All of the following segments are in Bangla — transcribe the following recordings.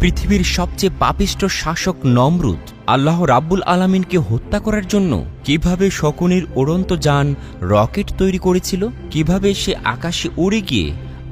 পৃথিবীর সবচেয়ে পাপিষ্ঠ শাসক নমরুদ আল্লাহ রাব্বুল আলামিনকে হত্যা করার জন্য কিভাবে শকুনির উড়ন্ত যান রকেট তৈরি করেছিল, কিভাবে সে আকাশে উড়ে গিয়ে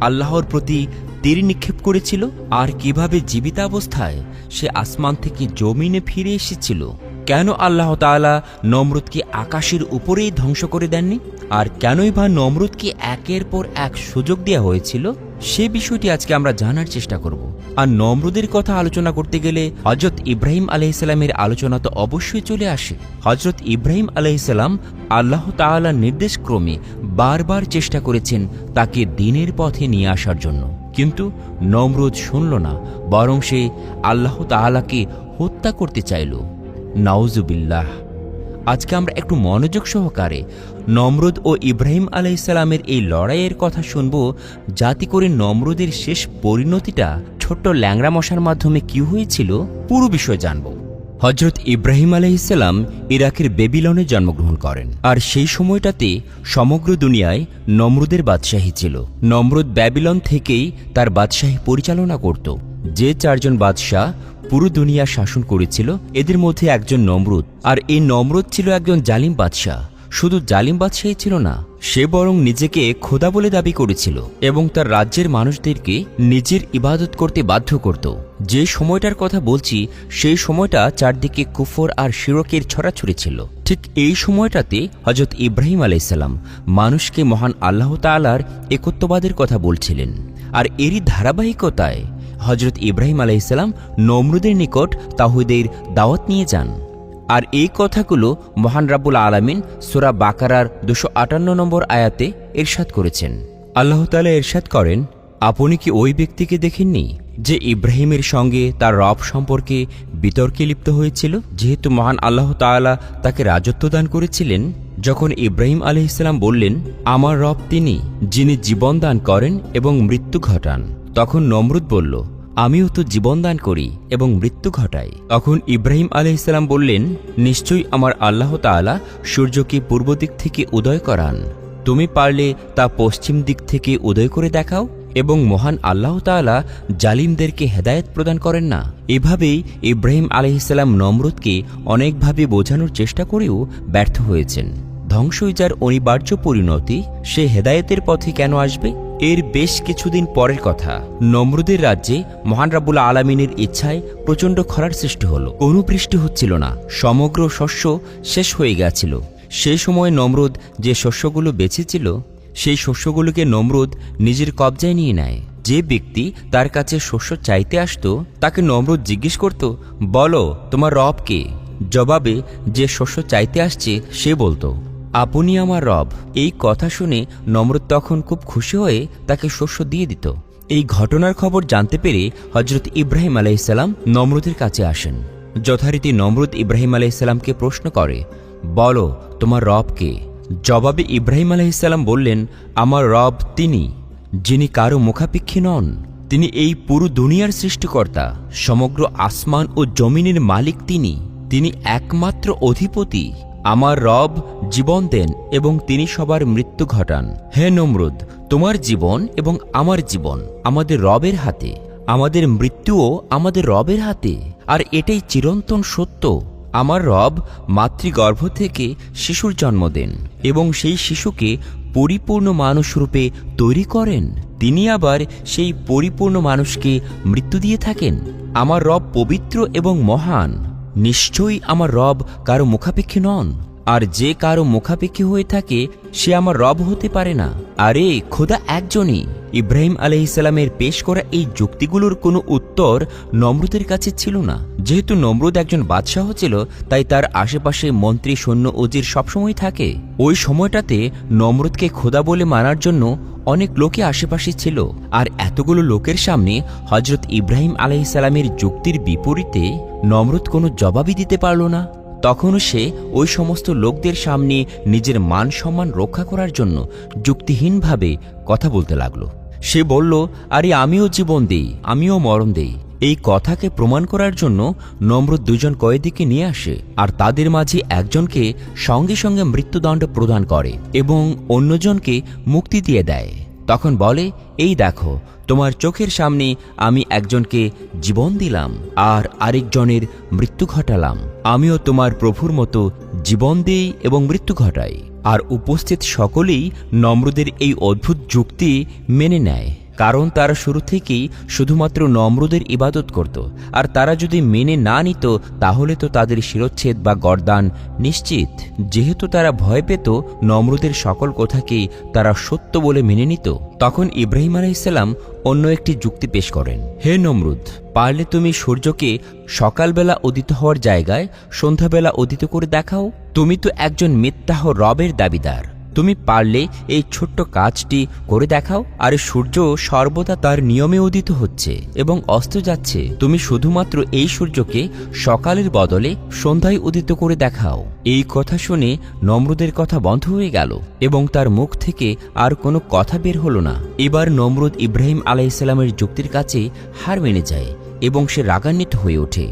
আল্লাহর প্রতি তীর নিক্ষেপ করেছিল, আর কিভাবে জীবিতাবস্থায় সে আসমান থেকে জমিনে ফিরে এসেছিল। কেন আল্লাহ তাআলা নমরুদকে আকাশের উপরেই ধ্বংস করে দেননি, আর কেনই বা নমরুদকে একের পর এক সুযোগ দেওয়া হয়েছিল, সে বিষয়টি আজকে আমরা জানার চেষ্টা করব। আর নমরুদের কথা আলোচনা করতে গেলে হযরত ইব্রাহিম আলাইহিসসালামের আলোচনা তো অবশ্যই চলে আসে। হযরত ইব্রাহিম আলাইহিসসালাম আল্লাহ তাআলার নির্দেশক্রমে বারবার চেষ্টা করেছেন তাকে দ্বীনের পথে নিয়ে আসার জন্য, কিন্তু নমরুদ শুনল না, বরং সে আল্লাহ তাআলাকে হত্যা করতে চাইল। নাউজুবিল্লাহ। আজকে আমরা একটু মনোযোগ সহকারে নমরুদ ও ইব্রাহিম আলাইহিসসালামের এই লড়াইয়ের কথা শুনব, যাতে করে নমরুদের শেষ পরিণতিটা ছোট্ট ল্যাংড়া মশার মাধ্যমে কি হয়েছিল পুরো বিষয় জানব। হযরত ইব্রাহিম আলাইহিসসালাম ইরাকের বেবিলনে জন্মগ্রহণ করেন, আর সেই সময়টাতে সমগ্র দুনিয়ায় নমরুদের বাদশাহী ছিল। নমরুদ ব্যাবিলন থেকেই তার বাদশাহী পরিচালনা করত। যে চারজন বাদশাহ পুরো দুনিয়া শাসন করেছিল, এদের মধ্যে একজন নমরুদ। আর এই নমরুদ ছিল একজন জালিম বাদশাহ। শুধু জালিম বাদশাহী ছিল না, সে বরং নিজেকে খোদা বলে দাবি করেছিল এবং তার রাজ্যের মানুষদেরকে নিজের ইবাদত করতে বাধ্য করত। যে সময়টার কথা বলছি, সেই সময়টা চারদিকে কুফর আর শিরকের ছড়াছড়ি ছিল। ঠিক এই সময়টাতে হযরত ইব্রাহিম আলাইহিসসালাম মানুষকে মহান আল্লাহ তাআলার একত্ববাদের কথা বলছিলেন। আর এরই ধারাবাহিকতায় হযরত ইব্রাহিম আলাইহিসসালাম নমরুদের নিকট তাওহীদের দাওয়াত নিয়ে যান। আর এই কথাগুলো মহান রাব্বুল আলামিন সূরা বাকারার 258 নম্বর আয়াতে ইরশাদ করেছেন। আল্লাহ তাআলা ইরশাদ করেন, আপনি কি ওই ব্যক্তিকে দেখেননি যে ইব্রাহিমের সঙ্গে তার রব সম্পর্কে বিতর্কে লিপ্ত হয়েছিল, যেহেতু মহান আল্লাহ তাআলা তাকে রাজত্ব দান করেছিলেন? যখন ইব্রাহিম আলাইহিসসালাম বললেন, আমার রব তিনি যিনি জীবন দান করেন এবং মৃত্যু ঘটান, তখন নমরুদ বলল, আমিও তো জীবন দান করি এবং মৃত্যু ঘটাই। তখন ইব্রাহিম আলাইহিসসালাম বললেন, নিশ্চয়ই আমার আল্লাহ তাআলা সূর্যকে পূর্ব দিক থেকে উদয় করান, তুমি পারলে তা পশ্চিম দিক থেকে উদয় করে দেখাও। এবং মহান আল্লাহ তাআলা জালিমদেরকে হেদায়েত প্রদান করেন না। এভাবেই ইব্রাহিম আলাইহিসসালাম নমরুদকে অনেকভাবে বোঝানোর চেষ্টা করেও ব্যর্থ হয়েছেন। ধ্বংসই যার অনিবার্য পরিণতি, সে হেদায়েতের পথে কেন আসবে? এর বেশ কিছুদিন পরের কথা, নমরুদের রাজ্যে মহান রাব্বুল আলামিনের ইচ্ছায় প্রচণ্ড খরার সৃষ্টি হল। কোনো বৃষ্টি হচ্ছিল না, সমগ্র শস্য শেষ হয়ে গেছিল। সেই সময় নমরুদ যে শস্যগুলো বেঁচেছিল, সেই শস্যগুলোকে নমরুদ নিজের কবজায় নিয়ে নেয়। যে ব্যক্তি তার কাছে শস্য চাইতে আসত, তাকে নমরুদ জিজ্ঞেস করত, বলো তোমার রব কে? জবাবে যে শস্য চাইতে আসছে সে বলতো, আপনি আমার রব। এই কথা শুনে নমরুদ তখন খুব খুশি হয়ে তাকে শস্য দিয়ে দিত। এই ঘটনার খবর জানতে পেরে হযরত ইব্রাহিম আলাইহিসসালাম নমরুদের কাছে আসেন। যথারীতি নমরুদ ইব্রাহিম আলাইহিসসালামকে প্রশ্ন করে, বলো তোমার রব কে? জবাবে ইব্রাহিম আলাইহিসসালাম বললেন, আমার রব তিনি যিনি কারো মুখাপেক্ষী নন। তিনি এই পুরো দুনিয়ার সৃষ্টিকর্তা, সমগ্র আসমান ও জমিনের মালিক তিনি একমাত্র অধিপতি। আমার রব জীবন দেন এবং তিনি সবার মৃত্যু ঘটান। হে নমরুদ, তোমার জীবন এবং আমার জীবন আমাদের রবের হাতে, আমাদের মৃত্যুও আমাদের রবের হাতে। আর এটাই চিরন্তন সত্য। আমার রব মাতৃগর্ভ থেকে শিশুর জন্ম দেন এবং সেই শিশুকে পরিপূর্ণ মানুষরূপে তৈরি করেন। তিনি আবার সেই পরিপূর্ণ মানুষকে মৃত্যু দিয়ে থাকেন। আমার রব পবিত্র এবং মহান। নিশ্চয়ই আমার রব কারো মুখাপেক্ষী নন, আর যে কারো মুখাপেক্ষী হয়ে থাকে সে আমার রব হতে পারে না। আরে খোদা একজনই। ইব্রাহিম আলাইহিসসালামের পেশ করা এই যুক্তিগুলোর কোনো উত্তর নমরুদের কাছে ছিল না। যেহেতু নমরুদ একজন বাদশাহ ছিল, তাই তার আশেপাশে মন্ত্রী, সৈন্য, উজির সবসময় থাকে। ওই সময়টাতে নমরুদকে খোদা বলে মানার জন্য অনেক লোকে আশেপাশে ছিল। আর এতগুলো লোকের সামনে হযরত ইব্রাহিম আলাইহিসসালামের যুক্তির বিপরীতে নমরুদ কোনো জবাবই দিতে পারল না। তখনও সে ওই সমস্ত লোকদের সামনে নিজের মান সম্মান রক্ষা করার জন্য যুক্তিহীনভাবে কথা বলতে লাগলো। সে বলল, আরে আমিও জীবন দেই, আমিও মরণ দেই। এই কথাকে প্রমাণ করার জন্য নমরুদ দুজন কয়েদিকে নিয়ে আসে, আর তাদের মাঝে একজনকে সঙ্গে সঙ্গে মৃত্যুদণ্ড প্রদান করে এবং অন্যজনকে মুক্তি দিয়ে দেয়। তখন বলে, এই দেখো, তোমার চোখের সামনে আমি একজনকে জীবন দিলাম আর আরেকজনের মৃত্যু ঘটালাম। আমিও তোমার প্রভুর মতো জীবন দিই এবং মৃত্যু ঘটাই। আর উপস্থিত সকলেই নমরুদের এই অদ্ভুত যুক্তি মেনে নেয়, কারণ তারা শুরু থেকেই শুধুমাত্র নমরুদের ইবাদত করত। আর তারা যদি মেনে না নিত তাহলে তো তাদের শিরচ্ছেদ বা গর্দান নিশ্চিত। যেহেতু তারা ভয় পেত নমরুদের সকল কথাকেই তারা সত্য বলে মেনে নিত, তখন ইব্রাহিম আলাইহিসসালাম অন্য একটি যুক্তি পেশ করেন। হে নমরুদ, পারলে তুমি সূর্যকে সকালবেলা উদিত হওয়ার জায়গায় সন্ধ্যাবেলা উদিত করে দেখাও। তুমি তো একজন মিথ্যাহ রবের দাবিদার। তুমি পারলে এই ছোট্ট কাজটি করে দেখাও। আর সূর্য সর্বদা তার নিয়মে উদিত হচ্ছে এবং অস্ত যাচ্ছে। তুমি শুধুমাত্র এই সূর্যকে সকালের বদলে সন্ধ্যায় উদিত করে দেখাও। এই কথা শুনে নমরুদের কথা বন্ধ হয়ে গেল এবং তার মুখ থেকে আর কোনো কথা বের হলো না। এবার নমরুদ ইব্রাহিম আলাইহিসসালামের যুক্তির কাছে হার মেনে যায় এবং সে রাগান্বিত হয়ে ওঠে।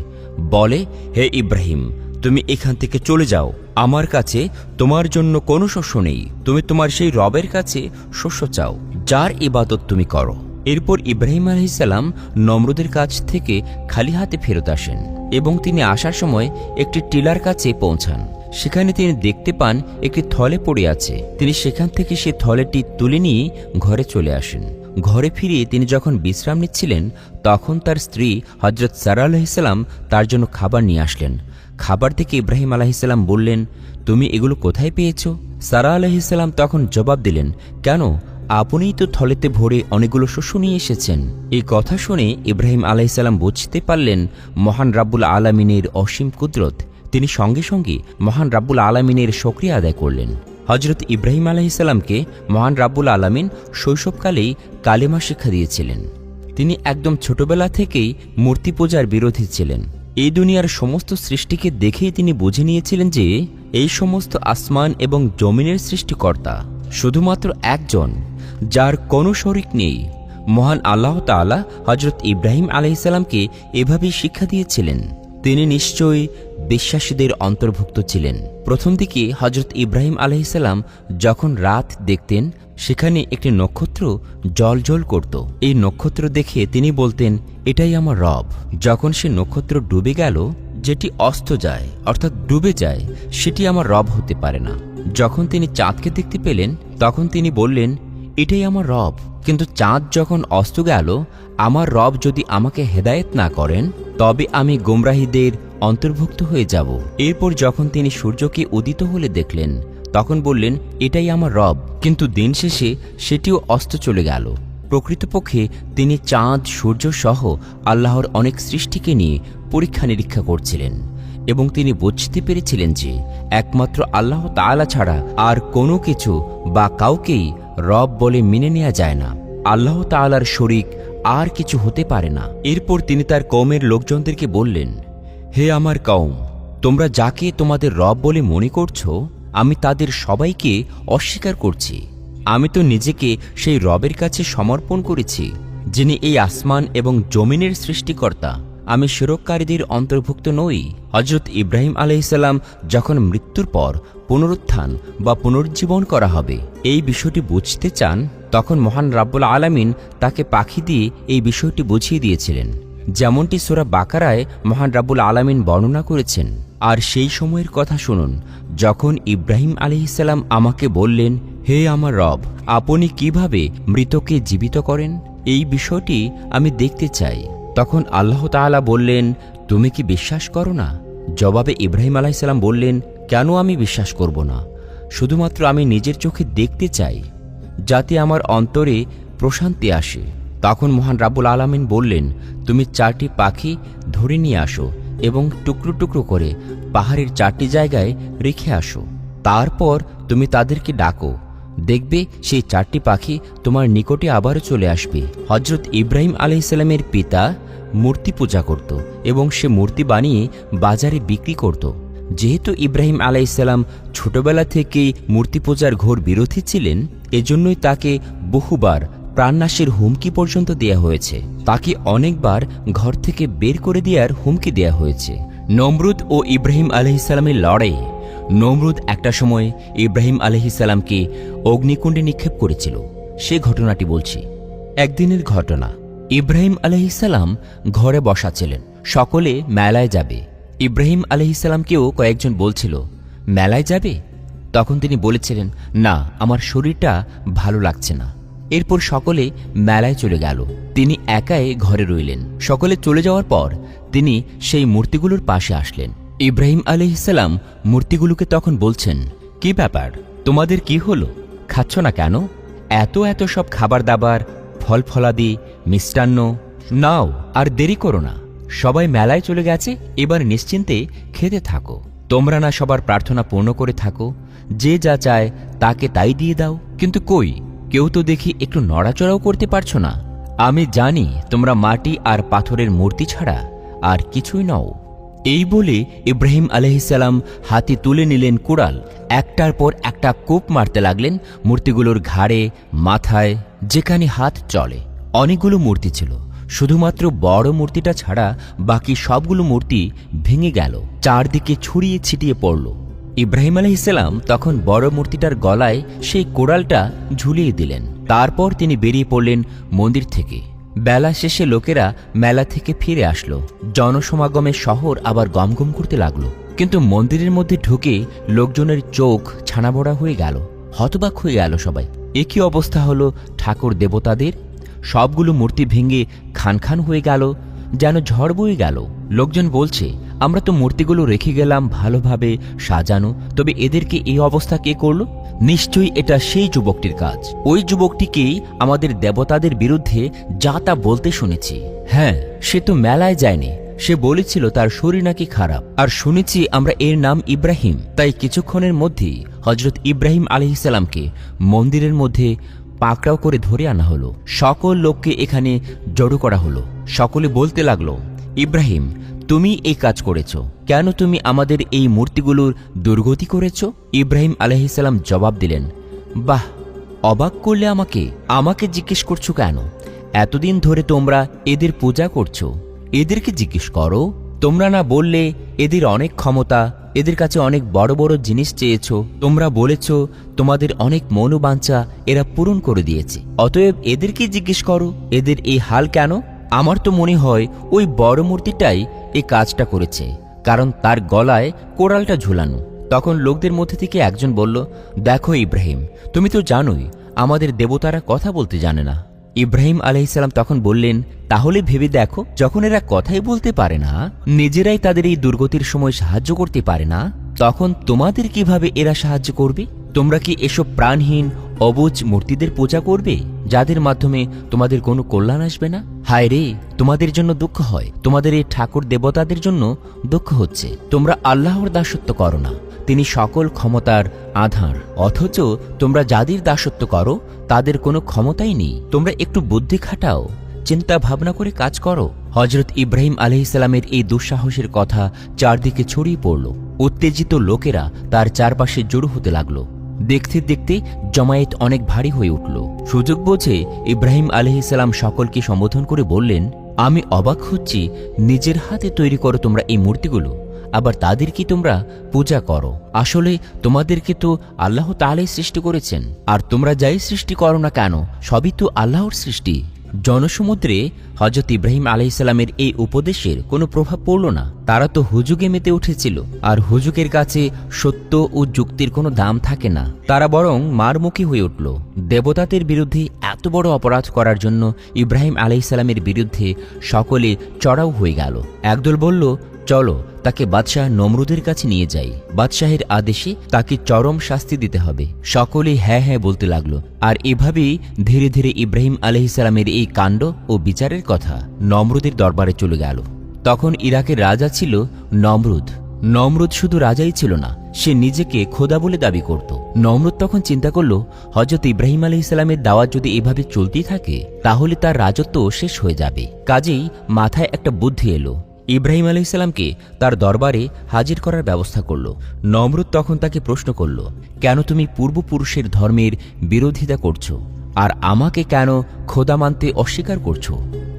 বলে, হে ইব্রাহিম, তুমি এখান থেকে চলে যাও। আমার কাছে তোমার জন্য কোনো শস্য নেই। তুমি তোমার সেই রবের কাছে শস্য চাও যার ইবাদত তুমি করো। এরপর ইব্রাহিম আলাইহিসসালাম নমরুদের কাছ থেকে খালি হাতে ফেরত আসেন এবং তিনি আসার সময় একটি টিলার কাছে পৌঁছান। সেখানে তিনি দেখতে পান একটি থলে পড়ে আছে। তিনি সেখান থেকে সেই থলেটি তুলে নিয়ে ঘরে চলে আসেন। ঘরে ফিরে তিনি যখন বিশ্রাম নিচ্ছিলেন তখন তার স্ত্রী হযরত সারা আলাইহিসসালাম তার জন্য খাবার নিয়ে আসলেন। খাবার থেকে ইব্রাহিম আলাইহিসসালাম বললেন, তুমি এগুলো কোথায় পেয়েছ? সারা আলাইহিসসালাম তখন জবাব দিলেন, কেন, আপনিই তো থলেতে ভরে অনেকগুলো শস্য নিয়ে এসেছেন। এই কথা শুনে ইব্রাহিম আলাইহিসসালাম বুঝতে পারলেন মহান রাব্বুল আলামিনের অসীম কুদরত। তিনি সঙ্গে সঙ্গে মহান রাব্বুল আলামিনের শুকরিয়া আদায় করলেন। হযরত ইব্রাহিম আলাইহিসসালামকে মহান রাব্বুল আলামিন শৈশবকালেই কালেমা শিক্ষা দিয়েছিলেন। তিনি একদম ছোটবেলা থেকেই মূর্তি পূজার বিরোধী ছিলেন। এই দুনিয়ার সমস্ত সৃষ্টিকে দেখেই তিনি বুঝে নিয়েছিলেন যে এই সমস্ত আসমান এবং জমিনের সৃষ্টিকর্তা শুধুমাত্র একজন, যার কোনো শরিক নেই। মহান আল্লাহ তাআলা হযরত ইব্রাহিম আলাইহিসসালামকে এভাবেই শিক্ষা দিয়েছিলেন। তিনি নিশ্চয়ই বিশ্বাসীদের অন্তর্ভুক্ত ছিলেন। প্রথম দিকে হযরত ইব্রাহিম আলাইহিসসালাম যখন রাত দেখতেন সেখানে একটি নক্ষত্র জ্বলজ্বল করত। এই নক্ষত্র দেখে তিনি বলতেন, এটাই আমার রব। যখন সে নক্ষত্র ডুবে গেল, যেটি অস্ত যায় অর্থাৎ ডুবে যায়, সেটি আমার রব হতে পারে না। যখন তিনি চাঁদকে দেখতে পেলেন তখন তিনি বললেন, এটাই আমার রব। কিন্তু চাঁদ যখন অস্ত গেল, আমার রব যদি আমাকে হেদায়েত না করেন তবে আমি গোমরাহীদের অন্তর্ভুক্ত হয়ে যাব। এরপর যখন তিনি সূর্যকে উদিত হলে দেখলেন তখন বললেন, এটাই আমার রব। কিন্তু দিন শেষে সেটিও অস্ত চলে গেল। প্রকৃতপক্ষে তিনি চাঁদ, সূর্য সহ আল্লাহর অনেক সৃষ্টিকে নিয়ে পরীক্ষা নিরীক্ষা করছিলেন এবং তিনি বুঝতে পেরেছিলেন যে একমাত্র আল্লাহ তাআলা ছাড়া আর কোনো কিছু বা কাউকেই রব বলে মেনে নেওয়া যায় না। আল্লাহ তাআলার শরিক আর কিছু হতে পারে না। এরপর তিনি তার কওমের লোকজনদেরকে বললেন, হে আমার কওম, তোমরা যাকে তোমাদের রব বলে মনে করছো, আমি তাদের সবাইকে অস্বীকার করছি। আমি তো নিজেকে সেই রবের কাছে সমর্পণ করেছি যিনি এই আসমান এবং জমিনের সৃষ্টিকর্তা। আমি শিরককারীদের অন্তর্ভুক্ত নই। হযরত ইব্রাহিম আলাইহিসসালাম যখন মৃত্যুর পর পুনরুত্থান বা পুনর্জীবন করা হবে এই বিষয়টি বুঝতে চান, তখন মহান রাব্বুল আলামিন তাকে পাখি দিয়ে এই বিষয়টি বুঝিয়ে দিয়েছিলেন, যেমনটি সূরা বাকারায় মহান রাব্বুল আলামিন বর্ণনা করেছেন। আর সেই সময়ের কথা শুনুন যখন ইব্রাহিম আলাইহিসসালাম আমাকে বললেন, হে আমার রব, আপনি কিভাবে মৃতকে জীবিত করেন? এই বিষয়টি আমি দেখতে চাই। তখন আল্লাহ তাআলা বললেন, তুমি কি বিশ্বাস করো না? জবাবে ইব্রাহিম আলাইহিসসালাম বললেন, কেন আমি বিশ্বাস করব না? শুধুমাত্র আমি নিজের চোখে দেখতে চাই, যাতে আমার অন্তরে প্রশান্তি আসে। তখন মহান রাব্বুল আলামিন বললেন, তুমি 4টি পাখি ধরে নিয়ে আসো এবং টুকরো টুকরো করে পাহাড়ের 4টি জায়গায় রেখে আসো। তারপর তুমি তাদেরকে ডাকো, দেখবে সেই 4টি পাখি তোমার নিকটে আবারও চলে আসবে। হযরত ইব্রাহিম আলাইহিসসালামের পিতা মূর্তি পূজা করত এবং সে মূর্তি বানিয়ে বাজারে বিক্রি করত। যেহেতু ইব্রাহিম আলাইহিসসালাম ছোটবেলা থেকেই মূর্তি পূজার ঘোর বিরোধী ছিলেন, এজন্যই তাকে বহুবার প্রাণনাশের হুমকি পর্যন্ত দেয়া হয়েছে। তাকে অনেকবার ঘর থেকে বের করে দেওয়ার হুমকি দেয়া হয়েছে। নমরুদ ও ইব্রাহিম আলাইহিসসালামের লড়াই। নমরুদ একটা সময় ইব্রাহিম আলাইহিসসালামকে অগ্নিকুণ্ডে নিক্ষেপ করেছিল। সে ঘটনাটি বলছি। একদিনের ঘটনা। ইব্রাহিম আলাইহিসসালাম ঘরে বসা ছিলেন। সকলে মেলায় যাবে। ইব্রাহিম আলাইহিসসালামকেও কয়েকজন বলছিল মেলায় যাবে। তখন তিনি বলেছিলেন, না, আমার শরীরটা ভালো লাগছে না। এরপর সকলে মেলায় চলে গেল। তিনি একাই ঘরে রইলেন। সকলে চলে যাওয়ার পর তিনি সেই মূর্তিগুলোর পাশে আসলেন। ইব্রাহিম আলাইহিসসালাম মূর্তিগুলোকে তখন বলছেন, কি ব্যাপার, তোমাদের কি হলো? খাচ্ছ না কেন? এত এত সব খাবার দাবার, ফল ফলাদি, মিষ্টান্ন নাও, আর দেরি করো না। সবাই মেলায় চলে গেছে, এবার নিশ্চিন্তে খেতে থাকো। তোমরা না সবার প্রার্থনা পূর্ণ করে থাকো, যে যা চায় তাকে তাই দিয়ে দাও। কিন্তু কই, কেউ তো দেখি একটু নড়াচড়াও করতে পারছো না। আমি জানি তোমরা মাটি আর পাথরের মূর্তি ছাড়া আর কিছুই নও। এই বলে ইব্রাহিম আলাইহিসসালাম হাতে তুলে নিলেন কুড়াল। একটার পর একটা কোপ মারতে লাগলেন মূর্তিগুলোর ঘাড়ে, মাথায়, যেখানে হাত চলে। অনেকগুলো মূর্তি ছিল, শুধুমাত্র বড় মূর্তিটা ছাড়া বাকি সবগুলো মূর্তি ভেঙে গেল, চারদিকে ছড়িয়ে ছিটিয়ে পড়ল। ইব্রাহিম আলাইহিসসালাম তখন বড় মূর্তিটার গলায় সেই কোড়ালটা ঝুলিয়ে দিলেন। তারপর তিনি বেরিয়ে পড়লেন মন্দির থেকে। বেলা শেষে লোকেরা মেলা থেকে ফিরে আসলো। জনসমাগমে শহর আবার গমগম করতে লাগলো। কিন্তু মন্দিরের মধ্যে ঢুকে লোকজনের চোখ ছানাবড়া হয়ে গেল, হতবাক হয়ে গেল সবাই। একই অবস্থা হলো ঠাকুর দেবতাদের। সবগুলো মূর্তি ভেঙে খান খান হয়ে গেল, যেন ঝড় বয়ে গেল। লোকজন বলছে, আমরা তো মূর্তিগুলো রেখে গেলাম ভালোভাবে সাজানো, তবে এদেরকে এই অবস্থা কে করলো? নিশ্চয়ই এটা সেই যুবকটির কাজ। ওই যুবকটিকেই আমাদের দেবতাদের বিরুদ্ধে যা তা বলতে শুনেছি। হ্যাঁ, সে তো মেলায় যায়নি। সে বলেছিল তার শরীর নাকি খারাপ। আর শুনেছি আমরা এর নাম ইব্রাহিম। তাই কিছুক্ষণের মধ্যেই হজরত ইব্রাহিম আলাইহিসসালামকে মন্দিরের মধ্যে পাকড়াও করে ধরে আনা হলো। সকল লোককে এখানে জড়ো করা হলো। সকলে বলতে লাগলো, ইব্রাহিম, তুমি এই কাজ করেছ কেন? তুমি আমাদের এই মূর্তিগুলোর দুর্গতি করেছ? ইব্রাহিম আলাইহিসসালাম জবাব দিলেন, বাহ, অবাক করলে আমাকে জিজ্ঞেস করছো কেন? এতদিন ধরে তোমরা এদের পূজা করছো, এদেরকে জিজ্ঞেস করো। তোমরা না বললে এদের অনেক ক্ষমতা, এদের কাছে অনেক বড় বড় জিনিস চেয়েছ। তোমরা বলেছ তোমাদের অনেক মনোবাঞ্ছা এরা পূরণ করে দিয়েছে। অতএব এদেরকে জিজ্ঞেস করো এদের এই হাল কেন? আমার তো মনে হয় ওই বড় মূর্তিটাই এই কাজটা করেছে, কারণ তার গলায় কোড়ালটা ঝুলানো। তখন লোকদের মধ্যে থেকে একজন বলল, দেখো ইব্রাহিম, তুমি তো জানোই আমাদের দেবতারা কথা বলতে জানে না। ইব্রাহিম আলাইহিসসালাম তখন বললেন, তাহলে ভেবে দেখো, যখন এরা কথাই বলতে পারে না, নিজেরাই তাদের এই দুর্গতির সময় সাহায্য করতে পারে না, তখন তোমাদের কিভাবে এরা সাহায্য করবে? তোমরা কি এসব প্রাণহীন অবুঝ মূর্তিদের পূজা করবে, যাদের মাধ্যমে তোমাদের কোনো কল্যাণ আসবে না? হায় রে, তোমাদের জন্য দুঃখ হয়। তোমাদের এই ঠাকুর দেবতাদের জন্য দুঃখ হচ্ছে। তোমরা আল্লাহর দাসত্ব করো না, তিনি সকল ক্ষমতার আধার। অথচ তোমরা যাদের দাসত্ব করো তাদের কোনো ক্ষমতাই নেই। তোমরা একটু বুদ্ধি খাটাও, চিন্তা ভাবনা করে কাজ করো। হজরত ইব্রাহিম আলাইহিসসালামের এই দুঃসাহসের কথা চারদিকে ছড়িয়ে পড়ল। উত্তেজিত লোকেরা তার চারপাশে জড়ো হতে লাগলো। দেখতে দেখতে জমায়েত অনেক ভারী হয়ে উঠল। সুযোগ বুঝে ইব্রাহিম আলাইহিসসালাম সকলকে সম্বোধন করে বললেন, আমি অবাক হচ্ছি, নিজের হাতে তৈরি করো তোমরা এই মূর্তিগুলো, আবার তাদের কি তোমরা পূজা করো? আসলে তোমাদেরকে তো আল্লাহ তাআলাই সৃষ্টি করেছেন, আর তোমরা যাই সৃষ্টি করো না কেন সবই তো আল্লাহর সৃষ্টি। জনসমুদ্রে হজরত ইব্রাহিম আলাইহিসসালামের এই উপদেশের কোনো প্রভাব পড়ল না। তারা তো হুজুগে মেতে উঠেছিল, আর হুজুগের কাছে সত্য ও যুক্তির কোনো দাম থাকে না। তারা বরং মারমুখী হয়ে উঠল। দেবতাদের বিরুদ্ধে এত বড় অপরাধ করার জন্য ইব্রাহিম আলাইহিসসালামের বিরুদ্ধে সকলে চড়াও হয়ে গেল। একদল বলল, চলো তাকে বাদশাহ নমরুদের কাছে নিয়ে যাই, বাদশাহের আদেশে তাকে চরম শাস্তি দিতে হবে। সকলে হ্যাঁ হ্যাঁ বলতে লাগলো। আর এভাবেই ধীরে ধীরে ইব্রাহিম আলাইহিসসালামের এই কাণ্ড ও বিচারের কথা নমরুদের দরবারে চলে গেল। তখন ইরাকের রাজা ছিল নমরুদ। নমরুদ শুধু রাজাই ছিল না, সে নিজেকে খোদা বলে দাবি করত। নমরুদ তখন চিন্তা করল, হযরত ইব্রাহিম আলাইহিসসালামের দাওয়াত যদি এভাবে চলতেই থাকে তাহলে তার রাজত্ব শেষ হয়ে যাবে। কাজেই মাথায় একটা বুদ্ধি এলো। ইব্রাহিম আলাইহিসসালামকে তার দরবারে হাজির করার ব্যবস্থা করল। নমরুদ তখন তাকে প্রশ্ন করল, কেন তুমি পূর্বপুরুষের ধর্মের বিরোধিতা করছো, আর আমাকে কেন খোদা মানতে অস্বীকার করছো?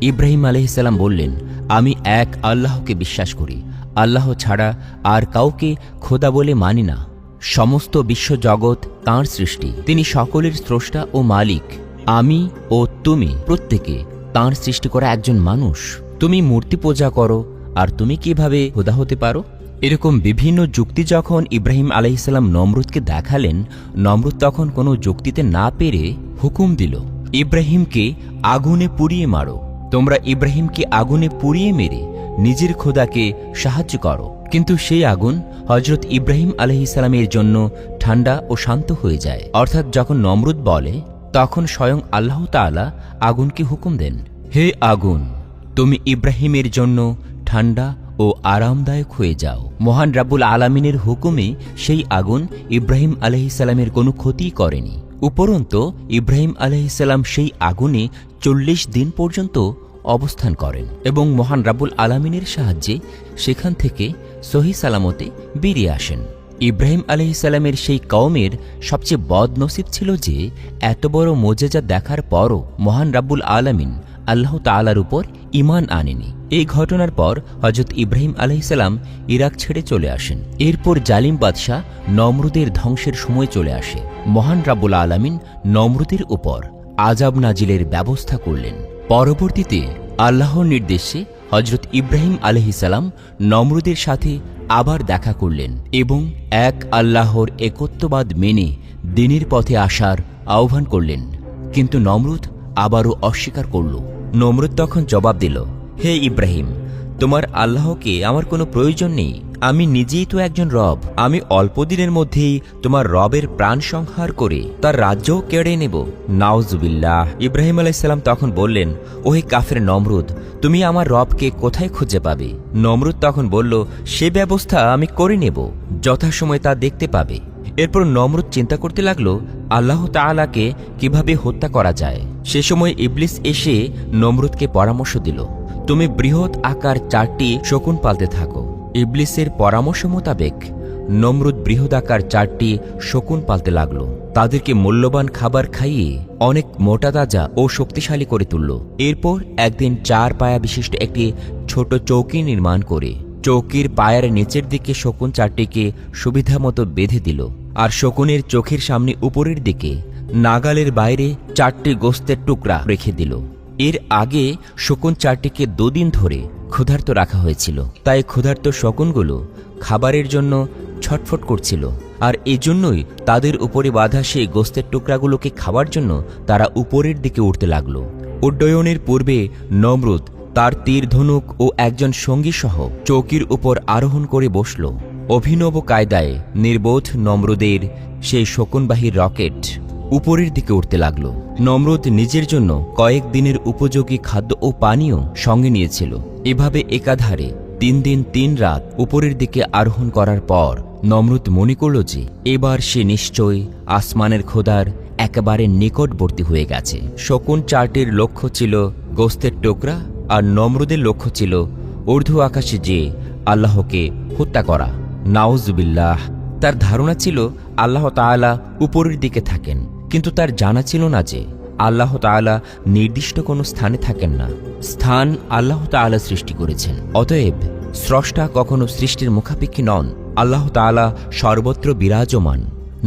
ইব্রাহিম আলাইহিসসালাম বললেন, আমি এক আল্লাহকে বিশ্বাস করি, আল্লাহ ছাড়া আর কাউকে খোদা বলে মানি না। সমস্ত বিশ্বজগৎ তাঁর সৃষ্টি, তিনি সকলের স্রষ্টা ও মালিক। আমি ও তুমি প্রত্যেকে তাঁর সৃষ্টি করা একজন মানুষ। তুমি মূর্তি পূজা করো, আর তুমি কিভাবে খোদা হতে পারো? এরকম বিভিন্ন যুক্তি যখন ইব্রাহিম আলাইহিসসালাম নমরুদকে দেখালেন, নমরুদ তখন কোনো যুক্তিতে না পেরে হুকুম দিল, ইব্রাহিমকে আগুনে পুড়িয়ে মারো। তোমরা ইব্রাহিমকে আগুনে পুড়িয়ে মেরে নিজের খোদাকে সাহায্য করো। কিন্তু সেই আগুন হজরত ইব্রাহিম আলাইহিসসালামের জন্য ঠান্ডা ও শান্ত হয়ে যায়। অর্থাৎ যখন নমরুদ বলে, তখন স্বয়ং আল্লাহ তাআলা আগুনকে হুকুম দেন, হে আগুন, তুমি ইব্রাহিমের জন্য ঠান্ডা ও আরামদায়ক হয়ে যাও। মহান রাব্বুল আলামিনের হুকুমে সেই আগুন ইব্রাহিম আলাইহিসসালামের কোনো ক্ষতি করেনি। উপরন্তু ইব্রাহিম আলাইহিসসালাম সেই আগুনে 40 দিন পর্যন্ত অবস্থান করেন এবং মহান রাব্বুল আলামিনের সাহায্যে সেখান থেকে সহি সালামতে বেরিয়ে আসেন। ইব্রাহিম আলাইহিসসালামের সেই কওমের সবচেয়ে বদনসিব ছিল যে এত বড় মোজেজা দেখার পরও মহান রাব্বুল আলামিন আল্লাহ তাআলার উপর ঈমান আনেনি। এই ঘটনার পর হযরত ইব্রাহিম আলাইহিসসালাম ইরাক ছেড়ে চলে আসেন। এরপর জালিম বাদশাহ নমরুদের ধ্বংসের সময় চলে আসে। মহান রাব্বুল আলামিন নমরুদের উপর আযাব নাজিলের ব্যবস্থা করলেন। পরবর্তীতে আল্লাহর নির্দেশে হযরত ইব্রাহিম আলাইহিসসালাম নমরুদের সাথে আবার দেখা করলেন এবং এক আল্লাহর একত্ববাদ মেনে দ্বীনের পথে আসার আহ্বান করলেন। কিন্তু নমরুদ আবারও অস্বীকার করল। নমরুদ তখন জবাব দিল, হে ইব্রাহিম, তোমার আল্লাহকে আমার কোনো প্রয়োজন নেই। আমি নিজেই তো একজন রব। আমি অল্প দিনের মধ্যেই তোমার রবের প্রাণ সংহার করে তার রাজ্যও কেড়ে নেব। নাউজুবিল্লাহ। ইব্রাহিম আলাইহিসসালাম তখন বললেন, ওহে কাফের নমরুদ, তুমি আমার রবকে কোথায় খুঁজে পাবে? নমরুদ তখন বলল, সে ব্যবস্থা আমি করে নেব, যথাসময়ে তা দেখতে পাবে। এরপর নমরুদ চিন্তা করতে লাগল আল্লাহ তাআলাকে কিভাবে হত্যা করা যায়। সে সময় ইবলিস এসে নমরুদকে পরামর্শ দিল, তুমি বৃহৎ আকার 4টি শকুন পালতে থাকো। ইবলিসের পরামর্শ মোতাবেক নমরুদ বৃহদাকার 4টি শকুন পালতে লাগল। তাদেরকে মূল্যবান খাবার খাইয়ে অনেক মোটা তাজা ও শক্তিশালী করে তুলল। এরপর একদিন 4 পায়া বিশিষ্ট একটি ছোট চৌকি নির্মাণ করে চৌকির পায়ের নিচের দিকে শকুন 4টিকে সুবিধামতো বেঁধে দিল, আর শকুনের চোখের সামনে উপরের দিকে নাগালের বাইরে 4টি গোস্তের টুকরা রেখে দিল। এর আগে শকুন 4টিকে 2 দিন ধরে ক্ষুধার্ত রাখা হয়েছিল, তাই ক্ষুধার্ত শকুনগুলো খাবারের জন্য ছটফট করছিল, আর এজন্যই তাদের উপরে বাঁধা সেই গোস্তের টুকরাগুলোকে খাওয়ার জন্য তারা উপরের দিকে উঠতে লাগল। উড্ডয়নের পূর্বে নমরুদ তার তীর ধনুক ও একজন সঙ্গী সহ চৌকির উপর আরোহণ করে বসল। অভিনব কায়দায় নির্বোধ নমরুদের সেই শকুনবাহী রকেট উপরের দিকে উঠতে লাগল। নমরুদ নিজের জন্য কয়েক দিনের উপযোগী খাদ্য ও পানীয় সঙ্গে নিয়েছিল। এভাবে একাধারে 3 দিন 3 রাত উপরের দিকে আরোহণ করার পর নমরুদ মনে করল যে এবার সে নিশ্চয় আসমানের খোদার একেবারে নিকটবর্তী হয়ে গেছে। শকুন 4টির লক্ষ্য ছিল গোস্তের টুকরা, আর নমরুদের লক্ষ্য ছিল ঊর্ধ্ব আকাশে যে আল্লাহকে হত্যা করা। নাউজুবিল্লাহ। তার ধারণা ছিল আল্লাহ তাআলা উপরের দিকে থাকেন, কিন্তু তার জানা ছিল না যে আল্লাহ তাআলা নির্দিষ্ট কোনো স্থানে থাকেন না। স্থান আল্লাহ তাআলা সৃষ্টি করেছেন। অতএব স্রষ্টা কখনো সৃষ্টির মুখাপেক্ষী নন। আল্লাহ তাআলা সর্বত্র বিরাজমান।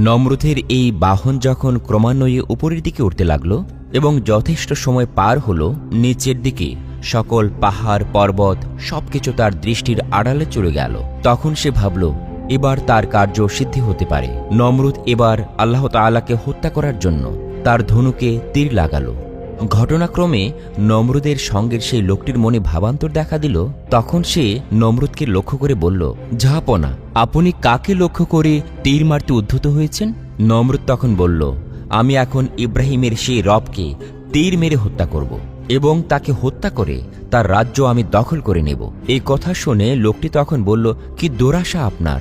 নমরুদের এই বাহন যখন ক্রমান্বয়ে উপরের দিকে উঠতে লাগল এবং যথেষ্ট সময় পার হল, নিচের দিকে সকল পাহাড় পর্বত সবকিছু তার দৃষ্টির আড়ালে চলে গেল, তখন সে ভাবল এবার তার কার্য সিদ্ধি হতে পারে। নমরুদ এবার আল্লাহ তাআলাকে হত্যা করার জন্য তার ধনুকে তীর লাগালো। ঘটনাক্রমে নমরুদের সঙ্গের সেই লোকটির মনে ভাবান্তর দেখা দিল। তখন সে নমরুদকে লক্ষ্য করে বলল, জাহাপনা, আপনি কাকে লক্ষ্য করে তীর মারতে উদ্ধত হয়েছেন? নমরুদ তখন বলল, আমি এখন ইব্রাহিমের সেই রবকে তীর মেরে হত্যা করব এবং তাকে হত্যা করে তার রাজ্য আমি দখল করে নেব। এই কথা শুনে লোকটি তখন বলল, কি দুরাশা আপনার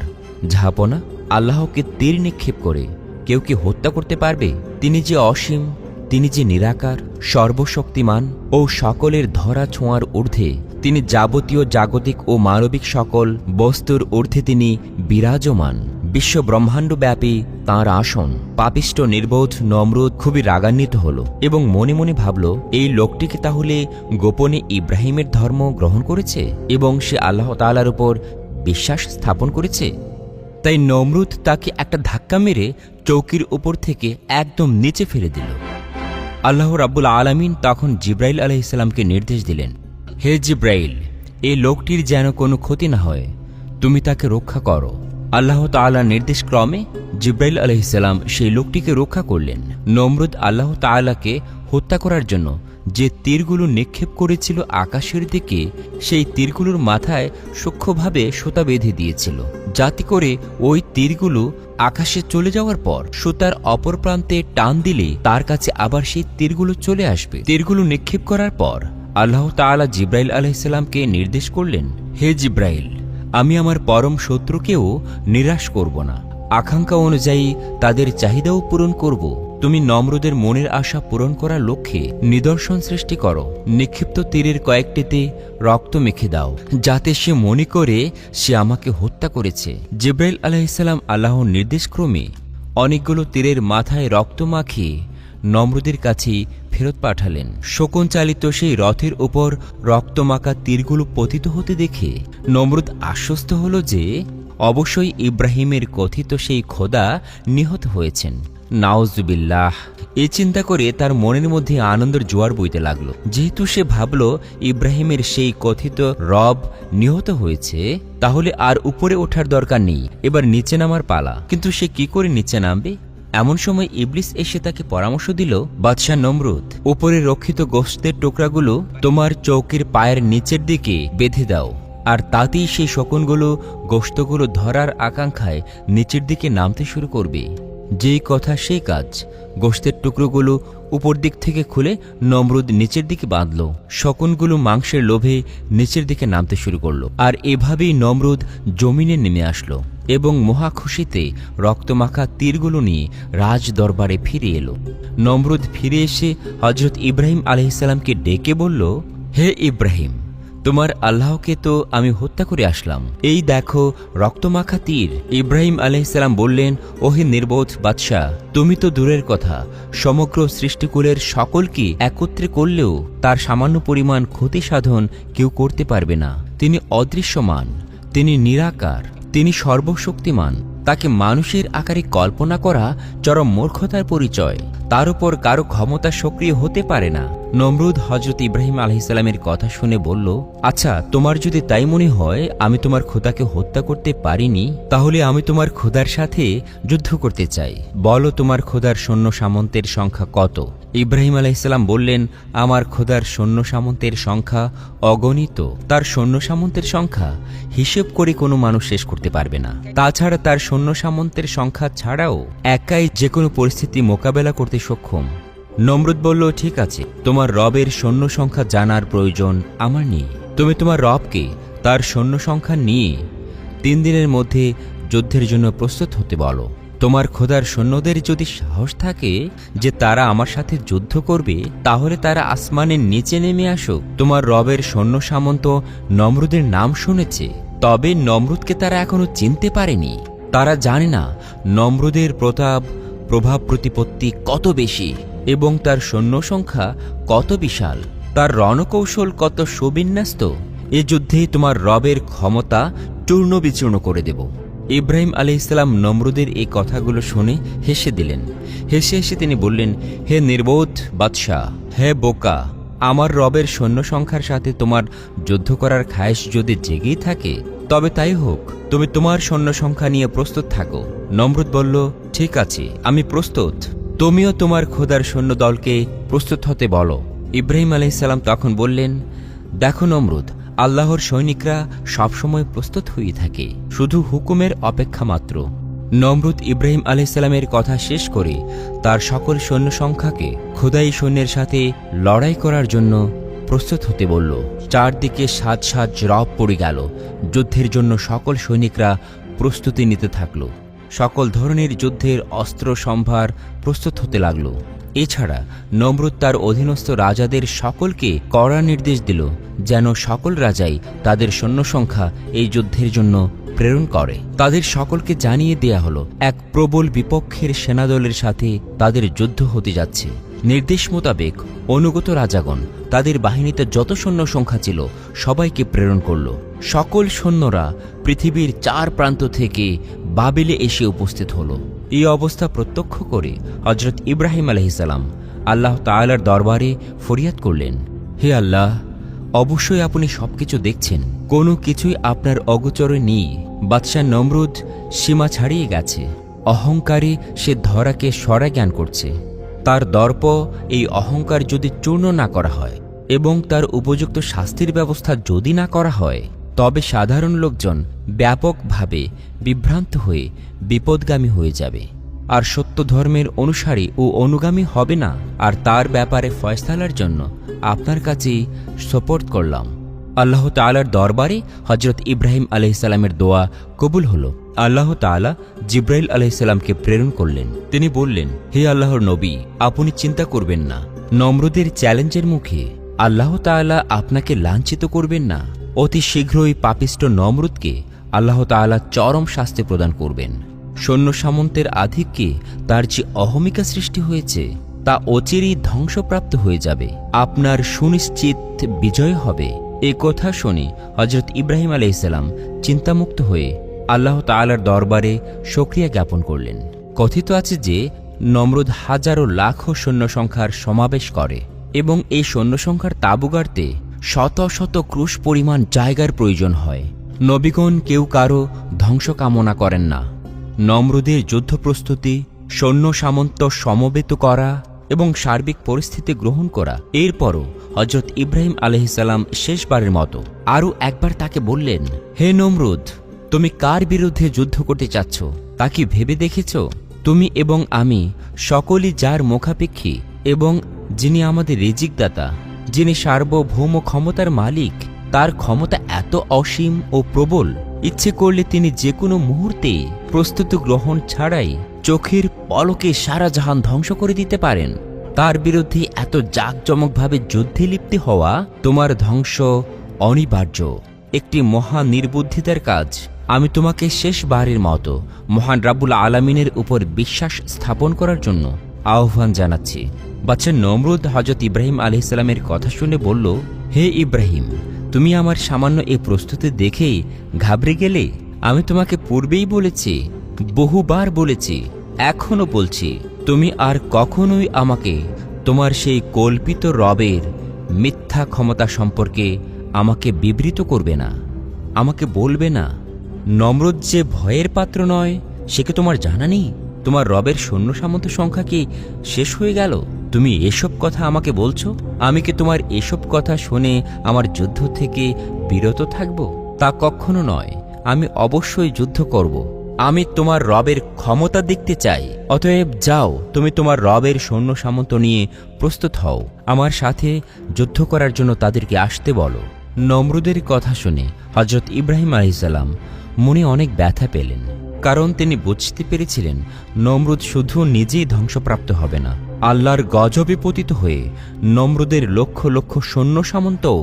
জাহাপনা! আল্লাহকে তীর নিক্ষেপ করে কেউ কি হত্যা করতে পারবে? তিনি যে অসীম, তিনি যে নিরাকার, সর্বশক্তিমান ও সকলের ধরা ছোঁয়ার ঊর্ধ্বে। তিনি যাবতীয় জাগতিক ও মানবিক সকল বস্তুর ঊর্ধ্বে তিনি বিরাজমান। বিশ্ব ব্রহ্মাণ্ডব্যাপী তাঁর আসন। পাপিষ্ট নির্বোধ নমরুদ খুবই রাগান্বিত হল এবং মনে মনে ভাবল, এই লোকটিকে তাহলে গোপনে ইব্রাহিমের ধর্ম গ্রহণ করেছে এবং সে আল্লাহ তাআলার উপর বিশ্বাস স্থাপন করেছে। তাই নমরুদ তাকে একটা ধাক্কা মেরে চৌকির উপর থেকে একদম নিচে ফেলে দিল। আল্লাহ রাব্বুল আলামিন তখন জিব্রাইল আলাইহিসসালামকে নির্দেশ দিলেন, হে জিব্রাইল, এই লোকটির যেন কোনো ক্ষতি না হয়, তুমি তাকে রক্ষা করো। আল্লাহ তাআলার নির্দেশ ক্রমে জিব্রাইল আলাইহিসসালাম সেই লোকটিকে রক্ষা করলেন। নমরুদ আল্লাহ তাআলাকে হত্যা করার জন্য যে তীরগুলো নিক্ষেপ করেছিল আকাশের দিকে, সেই তীরগুলোর মাথায় সূক্ষ্মভাবে সুতা বেঁধে দিয়েছিল, যাতে করে ওই তীরগুলো আকাশে চলে যাওয়ার পর সুতার অপর প্রান্তে টান দিলে তার কাছে আবার সেই তীরগুলো চলে আসবে। তীরগুলো নিক্ষেপ করার পর আল্লাহ তাআলা জিব্রাইল আলাইহিসসালামকে নির্দেশ করলেন, হে জিব্রাইল, আমি আমার পরম শত্রুকেও নিরাশ করব না, আকাঙ্ক্ষা অনুযায়ী তাদের চাহিদাও পূরণ করব। তুমি নমরুদের মনের আশা পূরণ করার লক্ষ্যে নিদর্শন সৃষ্টি করো। নিক্ষিপ্ত তীরের কয়েকটিতে রক্ত মেখে দাও, যাতে সে মনে করে সে আমাকে হত্যা করেছে। জিব্রাইল আলাইহিসসালাম আল্লাহর নির্দেশক্রমে অনেকগুলো তীরের মাথায় রক্ত মাখিয়ে নমরুদের কাছে ফেরত পাঠালেন। শোকনচালিত সেই রথের উপর রক্তমাখা তীরগুলো পতিত হতে দেখে নমরুদ আশ্বস্ত হল যে অবশ্যই ইব্রাহিমের কথিত সেই খোদা নিহত হয়েছেন। নাউজুবিল্লাহ। এই চিন্তা করে তার মনের মধ্যে আনন্দের জোয়ার বইতে লাগলো। যেহেতু সে ভাবল ইব্রাহিমের সেই কথিত রব নিহত হয়েছে, তাহলে আর উপরে ওঠার দরকার নেই, এবার নিচে নামার পালা। কিন্তু সে কি করে নিচে নামবে? এমন সময় ইবলিস এসে তাকে পরামর্শ দিল, বাদশাহ নমরুদ, উপরে রক্ষিত গোশতের টুকরাগুলো তোমার চৌকির পায়ের নিচের দিকে বেঁধে দাও, আর তাতেই সেই শকুনগুলো গোশতগুলো ধরার আকাঙ্ক্ষায় নিচের দিকে নামতে শুরু করবে। যেই কথা সেই কাজ। গোশতের টুকরোগুলো উপর দিক থেকে খুলে নমরুদ নিচের দিকে বাঁধল। শকুনগুলো মাংসের লোভে নিচের দিকে নামতে শুরু করলো, আর এভাবেই নমরুদ জমিনে নেমে আসলো এবং মহা খুশিতে রক্তমাখা তীরগুলো নিয়ে রাজ দরবারে ফিরে এলো। নমরুদ ফিরে এসে হযরত ইব্রাহিম আলাইহিসসালামকে ডেকে বলল, হে ইব্রাহিম, তোমার আল্লাহকে তো আমি হত্যা করে আসলাম, এই দেখো রক্তমাখা তীর। ইব্রাহিম আলাইহিসসালাম বললেন, ওহে নির্বোধ বাদশাহ, তুমি তো দূরের কথা, সমগ্র সৃষ্টিকুলের সকলকে একত্রে করলেও তার সামান্য পরিমাণ ক্ষতি সাধন কেউ করতে পারবে না। তিনি অদৃশ্যমান, তিনি নিরাকার, তিনি সর্বশক্তিমান। তাকে মানুষের আকারে কল্পনা করা চরম মূর্খতার পরিচয়। তার উপর কারো ক্ষমতা সক্রিয় হতে পারে না। নমরুদ হযরত ইব্রাহিম আলাইহিসসালামের কথা শুনে বলল, আচ্ছা, তোমার যদি তাই মনে হয় আমি তোমার খোদাকে হত্যা করতে পারিনি, তাহলে আমি তোমার খোদার সাথে যুদ্ধ করতে চাই। বলো তোমার খোদার সৈন্য সামন্তের সংখ্যা কত? ইব্রাহিম আলাইহিসসালাম বললেন, আমার খোদার সৈন্য সামন্তের সংখ্যা অগণিত। তার সৈন্য সামন্তের সংখ্যা হিসেব করে কোনো মানুষ শেষ করতে পারবে না। তাছাড়া তার সৈন্য সামন্তের সংখ্যা ছাড়াও একাই যে কোনো পরিস্থিতি মোকাবেলা করতে সক্ষম। নমরুদ বলল, ঠিক আছে, তোমার রবের সৈন্য সংখ্যা জানার প্রয়োজন আমার নেই। তুমি তোমার রবকে তার সৈন্য সংখ্যা নিয়ে 3 দিনের মধ্যে যুদ্ধের জন্য প্রস্তুত হতে বলো। তোমার খোদার সৈন্যদের যদি সাহস থাকে যে তারা আমার সাথে যুদ্ধ করবে, তাহলে তারা আসমানের নিচে নেমে আসুক। তোমার রবের সৈন্য সামন্ত নমরুদের নাম শুনেছে, তবে নমরুদকে তারা এখনো চিনতে পারেনি। তারা জানে না নমরুদের প্রতাপ, প্রভাব প্রতিপত্তি কত বেশি এবং তার সৈন্য সংখ্যা কত বিশাল, তার রণকৌশল কত সুবিন্যস্ত। এ যুদ্ধে তোমার রবের ক্ষমতা চূর্ণ বিচূর্ণ করে দেব। ইব্রাহিম আলাইহিসসালাম নমরুদের এই কথাগুলো শুনে হেসে দিলেন। হেসে হেসে তিনি বললেন, হে নির্বোধ বাদশাহ, হে বোকা, আমার রবের সৈন্য সংখ্যার সাথে তোমার যুদ্ধ করার খায়েশ যদি জেগেই থাকে, তবে তাই হোক, তুমি তোমার সৈন্য সংখ্যা নিয়ে প্রস্তুত থাকো। নমরুদ বলল, ঠিক আছে, আমি প্রস্তুত। তুমিও তোমার খোদার সৈন্য দলকে প্রস্তুত হতে বলো। ইব্রাহিম আলাইহিসসালাম তখন বললেন, দেখো নমরুদ, আল্লাহর সৈনিকরা সবসময় প্রস্তুত হয়ে থাকে, শুধু হুকুমের অপেক্ষা মাত্র। নমরুদ ইব্রাহিম আলাইহিসসালামের কথা শেষ করে তার সকল সৈন্য সংখ্যাকে খোদাই সৈন্যের সাথে লড়াই করার জন্য প্রস্তুত হতে বলল। চারদিকে সাজ সাজ রব পড়ে গেল। যুদ্ধের জন্য সকল সৈনিকরা প্রস্তুতি নিতে থাকল। সকল ধরনের যুদ্ধের অস্ত্র সম্ভার প্রস্তুত হতে লাগল। এছাড়া নমরুদ তার অধীনস্থ রাজাদের সকলকে কড়া নির্দেশ দিল যেন সকল রাজাই তাদের সৈন্য সংখ্যা এই যুদ্ধের জন্য প্রেরণ করে। তাদের সকলকে জানিয়ে দেয়া হলো এক প্রবল বিপক্ষের সেনাদলের সাথে তাদের যুদ্ধ হতে যাচ্ছে। নির্দেশ মোতাবেক অনুগত রাজাগণ তাদের বাহিনীতে যত সৈন্য সংখ্যা ছিল সবাইকে প্রেরণ করল। সকল সৈন্যরা পৃথিবীর 4 প্রান্ত থেকে বাবেলে এসে উপস্থিত হলো। এই অবস্থা প্রত্যক্ষ করে হযরত ইব্রাহিম আলাইহিসসালাম আল্লাহ তাআলার দরবারে ফরিয়াদ করলেন, হে আল্লাহ, অবশ্যই আপনি সবকিছু দেখছেন, কোনো কিছুই আপনার অগোচরে নেই। বাদশাহ নমরুদ সীমা ছাড়িয়ে গেছে। অহংকারে সে ধরাকে সরা জ্ঞান করছে। তার দর্প, এই অহংকার যদি চূর্ণ না করা হয় এবং তার উপযুক্ত শাস্তির ব্যবস্থা যদি না করা হয়, তবে সাধারণ লোকজন ব্যাপকভাবে বিভ্রান্ত হয়ে বিপদগামী হয়ে যাবে, আর সত্য ধর্মের অনুসারী ও অনুগামী হবে না। আর তার ব্যাপারে ফয়সালার জন্য আপনার কাছেই সোপর্দ করলাম। আল্লাহ তাআলার দরবারে হজরত ইব্রাহিম আলাইহিসসালামের দোয়া কবুল হল। আল্লাহ তাআলা জিব্রাইল আলাইহিসসালামকে প্রেরণ করলেন। তিনি বললেন, হে আল্লাহর নবী, আপনি চিন্তা করবেন না। নমরুদের চ্যালেঞ্জের মুখে আল্লাহ তাআলা আপনাকে লাঞ্ছিত করবেন না। অতি শীঘ্রই পাপিষ্ট নমরুদকে আল্লাহ তাআলা চরম শাস্তি প্রদান করবেন। সৈন্য সামন্তের আধিক্যে তার যে অহমিকা সৃষ্টি হয়েছে, তা অচিরেই ধ্বংসপ্রাপ্ত হয়ে যাবে। আপনার সুনিশ্চিত বিজয় হবে। এ কথা শুনে হজরত ইব্রাহিম আলাইহিসসালাম চিন্তামুক্ত হয়ে আল্লাহ তাআলার দরবারে শুকরিয়া জ্ঞাপন করলেন। কথিত আছে যে নমরুদ হাজারো লাখো সৈন্য সংখ্যার সমাবেশ করে এবং এই সৈন্য সংখ্যার তাঁবু গাড়তে শত শত ক্রুশ পরিমাণ জায়গার প্রয়োজন হয়। নবীগণ কেউ কারো ধ্বংস কামনা করেন না। নমরুদের যুদ্ধ প্রস্তুতি, সৈন্য সামন্ত সমবেত করা এবং সার্বিক পরিস্থিতি গ্রহণ করা। এরপরও হজরত ইব্রাহিম আলাইহিসসালাম শেষবারের মতো আরও একবার তাকে বললেন, হে নমরুদ, তুমি কার বিরুদ্ধে যুদ্ধ করতে চাচ্ছ তা কি ভেবে দেখেছ? তুমি এবং আমি সকলই যার মুখাপেক্ষী এবং যিনি আমাদের রিজিকদাতা, যিনি সার্বভৌম ক্ষমতার মালিক, তার ক্ষমতা এত অসীম ও প্রবল, ইচ্ছে করলে তিনি যে কোনো মুহূর্তে প্রস্তুতি গ্রহণ ছাড়াই চোখের পলকে সারা জাহান ধ্বংস করে দিতে পারেন। তার বিরুদ্ধে এত জাঁকজমকভাবে যুদ্ধে লিপ্ত হওয়া তোমার ধ্বংস অনিবার্য, একটি মহা নির্বুদ্ধিতার কাজ। আমি তোমাকে শেষবারের মতো মহান রাব্বুল আলামিনের উপর বিশ্বাস স্থাপন করার জন্য আহ্বান জানাচ্ছি। বাচ্চা নমরুদ হজরত ইব্রাহিম আলাইহিসসালামের কথা শুনে বলল, হে ইব্রাহিম, তুমি আমার সামান্য এই প্রস্তুতি দেখেই ঘাবড়ে গেলে? আমি তোমাকে পূর্বেই বলেছি, বহুবার বলেছি, এখনো বলছি, তুমি আর কখনোই আমাকে তোমার সেই কল্পিত রবের মিথ্যা ক্ষমতা সম্পর্কে আমাকে বিবৃত করবে না, আমাকে বলবে না। নমরুদ যে ভয়ের পাত্র নয়, সে কি তোমার জানা নেই? তোমার রবের সৈন্য সামন্ত সংখ্যা কি শেষ হয়ে গেল? তুমি এসব কথা আমাকে বলছো? আমি কি তোমার এসব কথা শুনে আমার যুদ্ধ থেকে বিরত থাকব? তা কখনো নয়। আমি অবশ্যই যুদ্ধ করব। আমি তোমার রবের ক্ষমতা দেখতে চাই। অতএব যাও, তুমি তোমার রবের সৈন্য সামন্ত নিয়ে প্রস্তুত হও। আমার সাথে যুদ্ধ করার জন্য তাদেরকে আসতে বলো। নমরুদের কথা শুনে হজরত ইব্রাহিম আলাইহিসসালাম মনে অনেক ব্যথা পেলেন, কারণ তিনি বুঝতে পেরেছিলেন নমরুদ শুধু নিজেই ধ্বংসপ্রাপ্ত হবে না, আল্লাহর গজবে পতিত হয়ে নমরুদের লক্ষ লক্ষ সৈন্য সামন্তও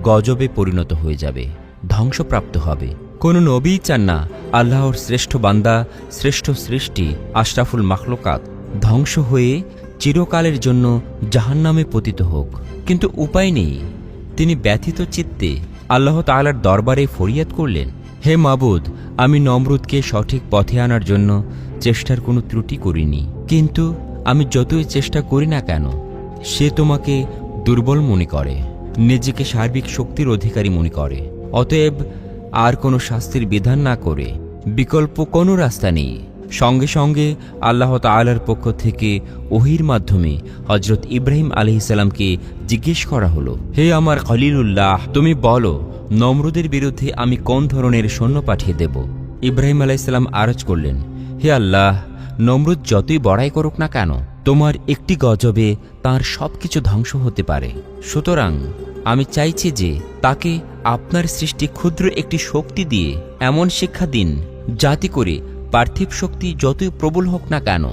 গজবে পরিণত হয়ে যাবে, ধ্বংসপ্রাপ্ত হবে। কোনো নবী চান না আল্লাহর শ্রেষ্ঠ বান্দা, শ্রেষ্ঠ সৃষ্টি, আশরাফুল মাখলুকাত ধ্বংস হয়ে চিরকালের জন্য জাহান্নামে পতিত হোক। কিন্তু উপায় নেই। তিনি ব্যথিত চিত্তে আল্লাহ তাআলার দরবারে ফরিয়াদ করলেন, হে মাবুদ, আমি নমরুদকে সঠিক পথে আনার জন্য চেষ্টার কোনো ত্রুটি করিনি, কিন্তু আমি যতই চেষ্টা করি না কেন, সে তোমাকে দুর্বল মনে করে, নিজেকে সার্বিক শক্তির অধিকারী মনে করে। অতএব আর কোনো শাস্তির বিধান না করে বিকল্প কোনো রাস্তা নেই। সঙ্গে সঙ্গে আল্লাহ তাআলার পক্ষ থেকে ওহির মাধ্যমে হজরত ইব্রাহিম আলাইহিসসালামকে জিজ্ঞেস করা হলো, হে আমার খলিলুল্লাহ, তুমি বলো নমরুদের বিরুদ্ধে আমি কোন ধরনের সৈন্য পাঠিয়ে দেব? ইব্রাহিম আলাইহিসসালাম আরজ করলেন, হে আল্লাহ, নমরুদ যতই বড়াই করুক না কেন, তোমার একটি গজবে তার সবকিছু ধ্বংস হতে পারে। সুতরাং আমি চাইছি যে তাকে আপনার সৃষ্টি ক্ষুদ্র একটি শক্তি দিয়ে এমন শিক্ষা দিন, যাতে করে পার্থিব শক্তি যতই প্রবল হোক না কেন,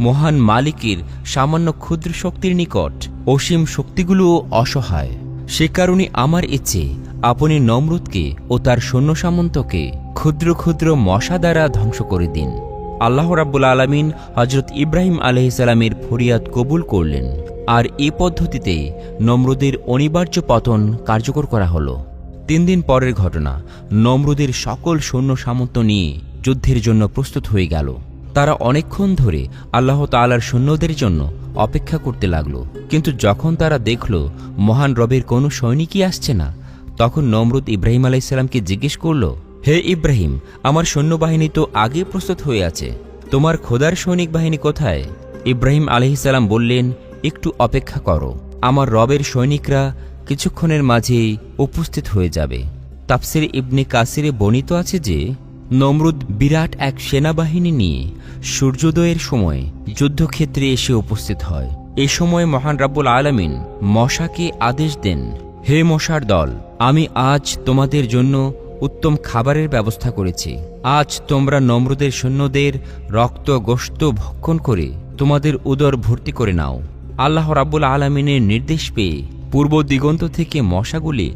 মহান মালিকের সামান্য ক্ষুদ্র শক্তির নিকট অসীম শক্তিগুলোও অসহায়। সে কারণে আমার ইচ্ছে আপনি নমরুদকে ও তার সৈন্য সামন্তকে ক্ষুদ্র ক্ষুদ্র মশা দ্বারা ধ্বংস করে দিন। আল্লাহ রাব্বুল আলামিন হজরত ইব্রাহিম আলাইহিসসালামের ফরিয়াদ কবুল করলেন, আর এ পদ্ধতিতে নমরুদের অনিবার্য পতন কার্যকর করা হল। 3 দিন পরের ঘটনা, নমরুদের সকল সৈন্য সামন্ত নিয়ে যুদ্ধের জন্য প্রস্তুত হয়ে গেল। তারা অনেকক্ষণ ধরে আল্লাহ তাআলার সৈন্যদের জন্য অপেক্ষা করতে লাগলো, কিন্তু যখন তারা দেখল মহান রবের কোনো সৈনিকই আসছে না, তখন নমরুদ ইব্রাহিম আলাইহিসসালামকে জিজ্ঞেস করল, হে ইব্রাহিম, আমার সৈন্যবাহিনী তো আগে প্রস্তুত হয়ে আছে, তোমার খোদার সৈনিক বাহিনী কোথায়? ইব্রাহিম আলাইহিসসালাম বললেন, একটু অপেক্ষা করো, আমার রবের সৈনিকরা কিছুক্ষণের মাঝেই উপস্থিত হয়ে যাবে। তাফসির ইবনে কাসিরে বর্ণিত আছে যে নমরুদ বিরাট এক সেনাবাহিনী নিয়ে সূর্যোদয়ের সময় যুদ্ধক্ষেত্রে এসে উপস্থিত হয়। এ সময় মহান রাব্বুল আলামিন মশাকে আদেশ দেন, হে মশার দল, আমি আজ তোমাদের জন্য উত্তম খাবারের ব্যবস্থা করেছি। আজ তোমরা নমরুদের সৈন্যদের রক্ত গোশত ভক্ষণ করে তোমাদের উদর ভর্তি করে নাও। আল্লাহ রাব্বুল আলামিনের নির্দেশ পেয়ে পূর্ব দিগন্ত থেকে মশাগুলি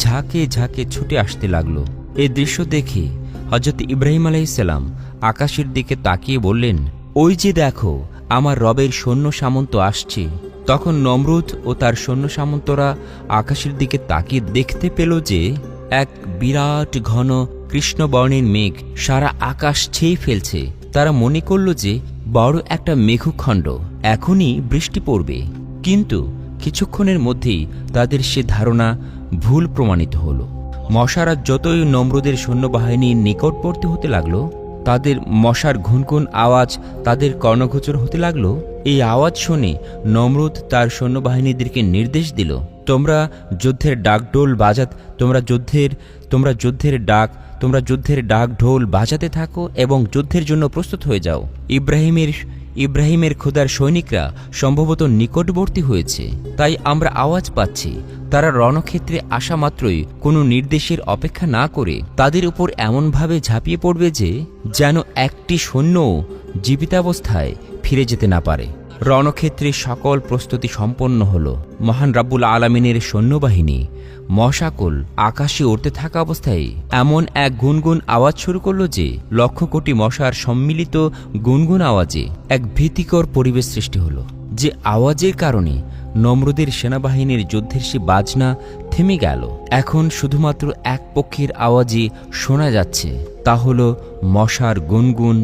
ঝাঁকে ঝাঁকে ছুটে আসতে লাগলো। এই দৃশ্য দেখে হযরত ইব্রাহিম আলাইহিসসালাম আকাশের দিকে তাকিয়ে বললেন, ওই যে দেখো, আমার রবের সৈন্য সামন্ত আসছে। তখন নমরুদ ও তার সৈন্য সামন্তরা আকাশের দিকে তাকিয়ে দেখতে পেল যে এক বিরাট ঘন কৃষ্ণবর্ণের মেঘ সারা আকাশ ছেয়ে ফেলছে। তারা মনে করল যে বড় একটা মেঘখণ্ড, এখনই বৃষ্টি পড়বে। কিন্তু কিছুক্ষণের মধ্যেই তাদের সে ধারণা ভুল প্রমাণিত হল। মশারা যতই নমরুদের সৈন্যবাহিনীর নিকটবর্তী হতে লাগলো, তাদের মশার ঘুনঘুন আওয়াজ তাদের কর্ণগোচর হতে লাগলো। এই আওয়াজ শুনে নমরুদ তার সৈন্যবাহিনীদেরকে নির্দেশ দিল, তোমরা যুদ্ধের যুদ্ধের ডাক ঢোল বাজাতে থাকো এবং যুদ্ধের জন্য প্রস্তুত হয়ে যাও। ইব্রাহিমের খোদার সৈনিকরা সম্ভবত নিকটবর্তী হয়েছে, তাই আমরা আওয়াজ পাচ্ছি। তারা রণক্ষেত্রে আসা মাত্রই কোনো নির্দেশের অপেক্ষা না করে তাদের উপর এমনভাবে ঝাঁপিয়ে পড়বে যে যেন একটি সৈন্যও জীবিতাবস্থায় ফিরে যেতে না পারে। রণক্ষেত্রে সকল প্রস্তুতি সম্পন্ন হল। মহান রাব্বুল আলামিনের সৈন্যবাহিনী মশাকুল আকাশে উড়তে থাকা অবস্থায় এমন এক গুনগুন আওয়াজ শুরু করল যে লক্ষ কোটি মশার সম্মিলিত গুনগুন আওয়াজে এক ভীতিকর পরিবেশ সৃষ্টি হল। যে আওয়াজের কারণে নমরুদের সেনাবাহিনীর যুদ্ধের সে বাজনা থেমে গেল। এখন শুধুমাত্র এক পক্ষের আওয়াজই শোনা যাচ্ছে, তা হল মশার গুনগুন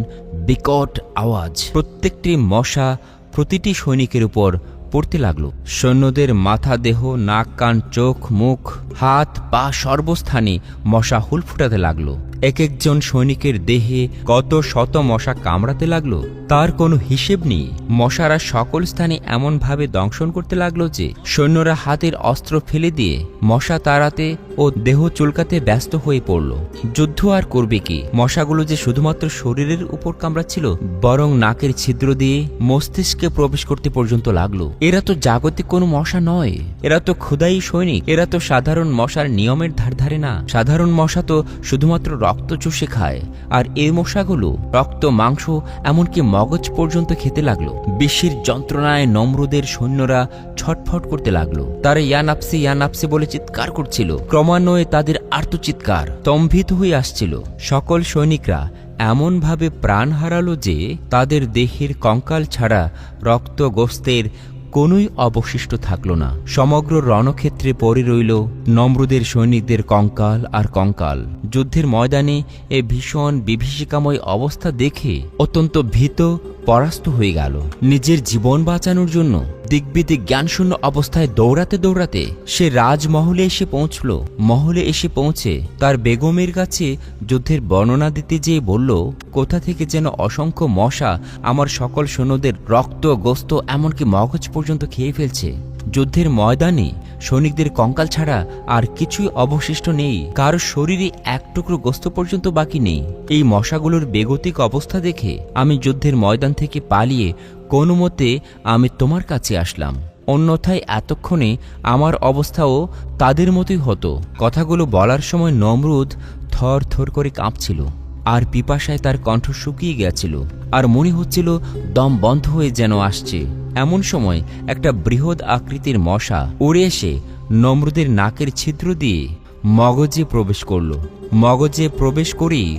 বিকট আওয়াজ। প্রত্যেকটি মশা প্রতিটি সৈনিকের উপর পড়তে লাগলো। সৈন্যদের মাথা, দেহ, নাক, কান, চোখ, মুখ, হাত, পা সর্বস্থানে মশা হুল ফুটাতে লাগলো। এক একজন সৈনিকের দেহে কত শত মশা কামড়াতে লাগলো তার কোনো হিসেব নেই। মশারা সকল স্থানে এমনভাবে দংশন করতে লাগলো যে সৈন্যরা হাতের অস্ত্র ফেলে দিয়ে মশা তাড়াতে ও দেহ চুলকাতে ব্যস্ত হয়ে পড়ল। যুদ্ধ আর করবে কি? মশাগুলো যে শুধুমাত্র শরীরের উপর কামড়াচ্ছিল, বরং নাকের ছিদ্র দিয়ে মস্তিষ্কে প্রবেশ করতে পর্যন্ত লাগলো। এরা তো জাগতিক কোনো মশা নয়, এরা তো খোদাই সৈনিক। এরা তো সাধারণ মশার নিয়মের ধার ধারে না। সাধারণ মশা তো শুধুমাত্র রক্ত চুষে খায়, আর এই মশাগুলো রক্ত, মাংস, এমনকি মগজ পর্যন্ত খেতে লাগলো। বিশ্বের যন্ত্রণায় নমরুদের সৈন্যরা ছটফট করতে লাগলো। তারা ইয়া নাফসি বলে চিৎকার করছিল। ক্রমান্বয়ে তাদের আর্তচিৎকার স্তম্ভিত হয়ে আসছিল। সকল সৈনিকরা এমনভাবে প্রাণ হারালো যে তাদের দেহের কঙ্কাল ছাড়া রক্ত গোস্তের কোনোই অবশিষ্ট থাকল না। সমগ্র রণক্ষেত্রে পড়ে রইল নমরুদের সৈনিকদের কঙ্কাল আর কঙ্কাল। যুদ্ধের ময়দানে এ ভীষণ বিভীষিকাময় অবস্থা দেখে অত্যন্ত ভীত পরাস্ত হয়ে গেল। নিজের জীবন বাঁচানোর জন্য দিগ্বিদিক জ্ঞানশূন্য অবস্থায় দৌড়াতে দৌড়াতে সে রাজমহলে এসে পৌঁছল। মহলে এসে পৌঁছে তার বেগমের কাছে যুদ্ধের বর্ণনা দিতে যেয়ে বলল, কোথা থেকে যেন অসংখ্য মশা আমার সকল সৈন্যদের রক্ত, গোস্ত, এমনকি মগজ পর্যন্ত খেয়ে ফেলছে। যুদ্ধের ময়দানে সৈনিকদের কঙ্কাল ছাড়া আর কিছুই অবশিষ্ট নেই। কারো শরীরে এক টুকরো গোস্ত পর্যন্ত বাকি নেই। এই মশাগুলোর বেগতিক অবস্থা দেখে আমি যুদ্ধের ময়দান থেকে পালিয়ে কোনো মতে আমি তোমার কাছে আসলাম। অন্যথায় এতক্ষণে আমার অবস্থাও তাদের মতোই হতো। কথাগুলো বলার সময় নমরুদ থর থর করে কাঁপছিল, আর পিপাসায় তার কণ্ঠ শুকিয়ে গেছিল, আর মনে হচ্ছিল দম বন্ধ হয়ে যেন আসছে। এমন সময় একটা বৃহৎ আকৃতির মশা উড়ে এসে নমরুদের নাকের ছিদ্র দিয়ে মগজে প্রবেশ করল। মগজে প্রবেশ করেই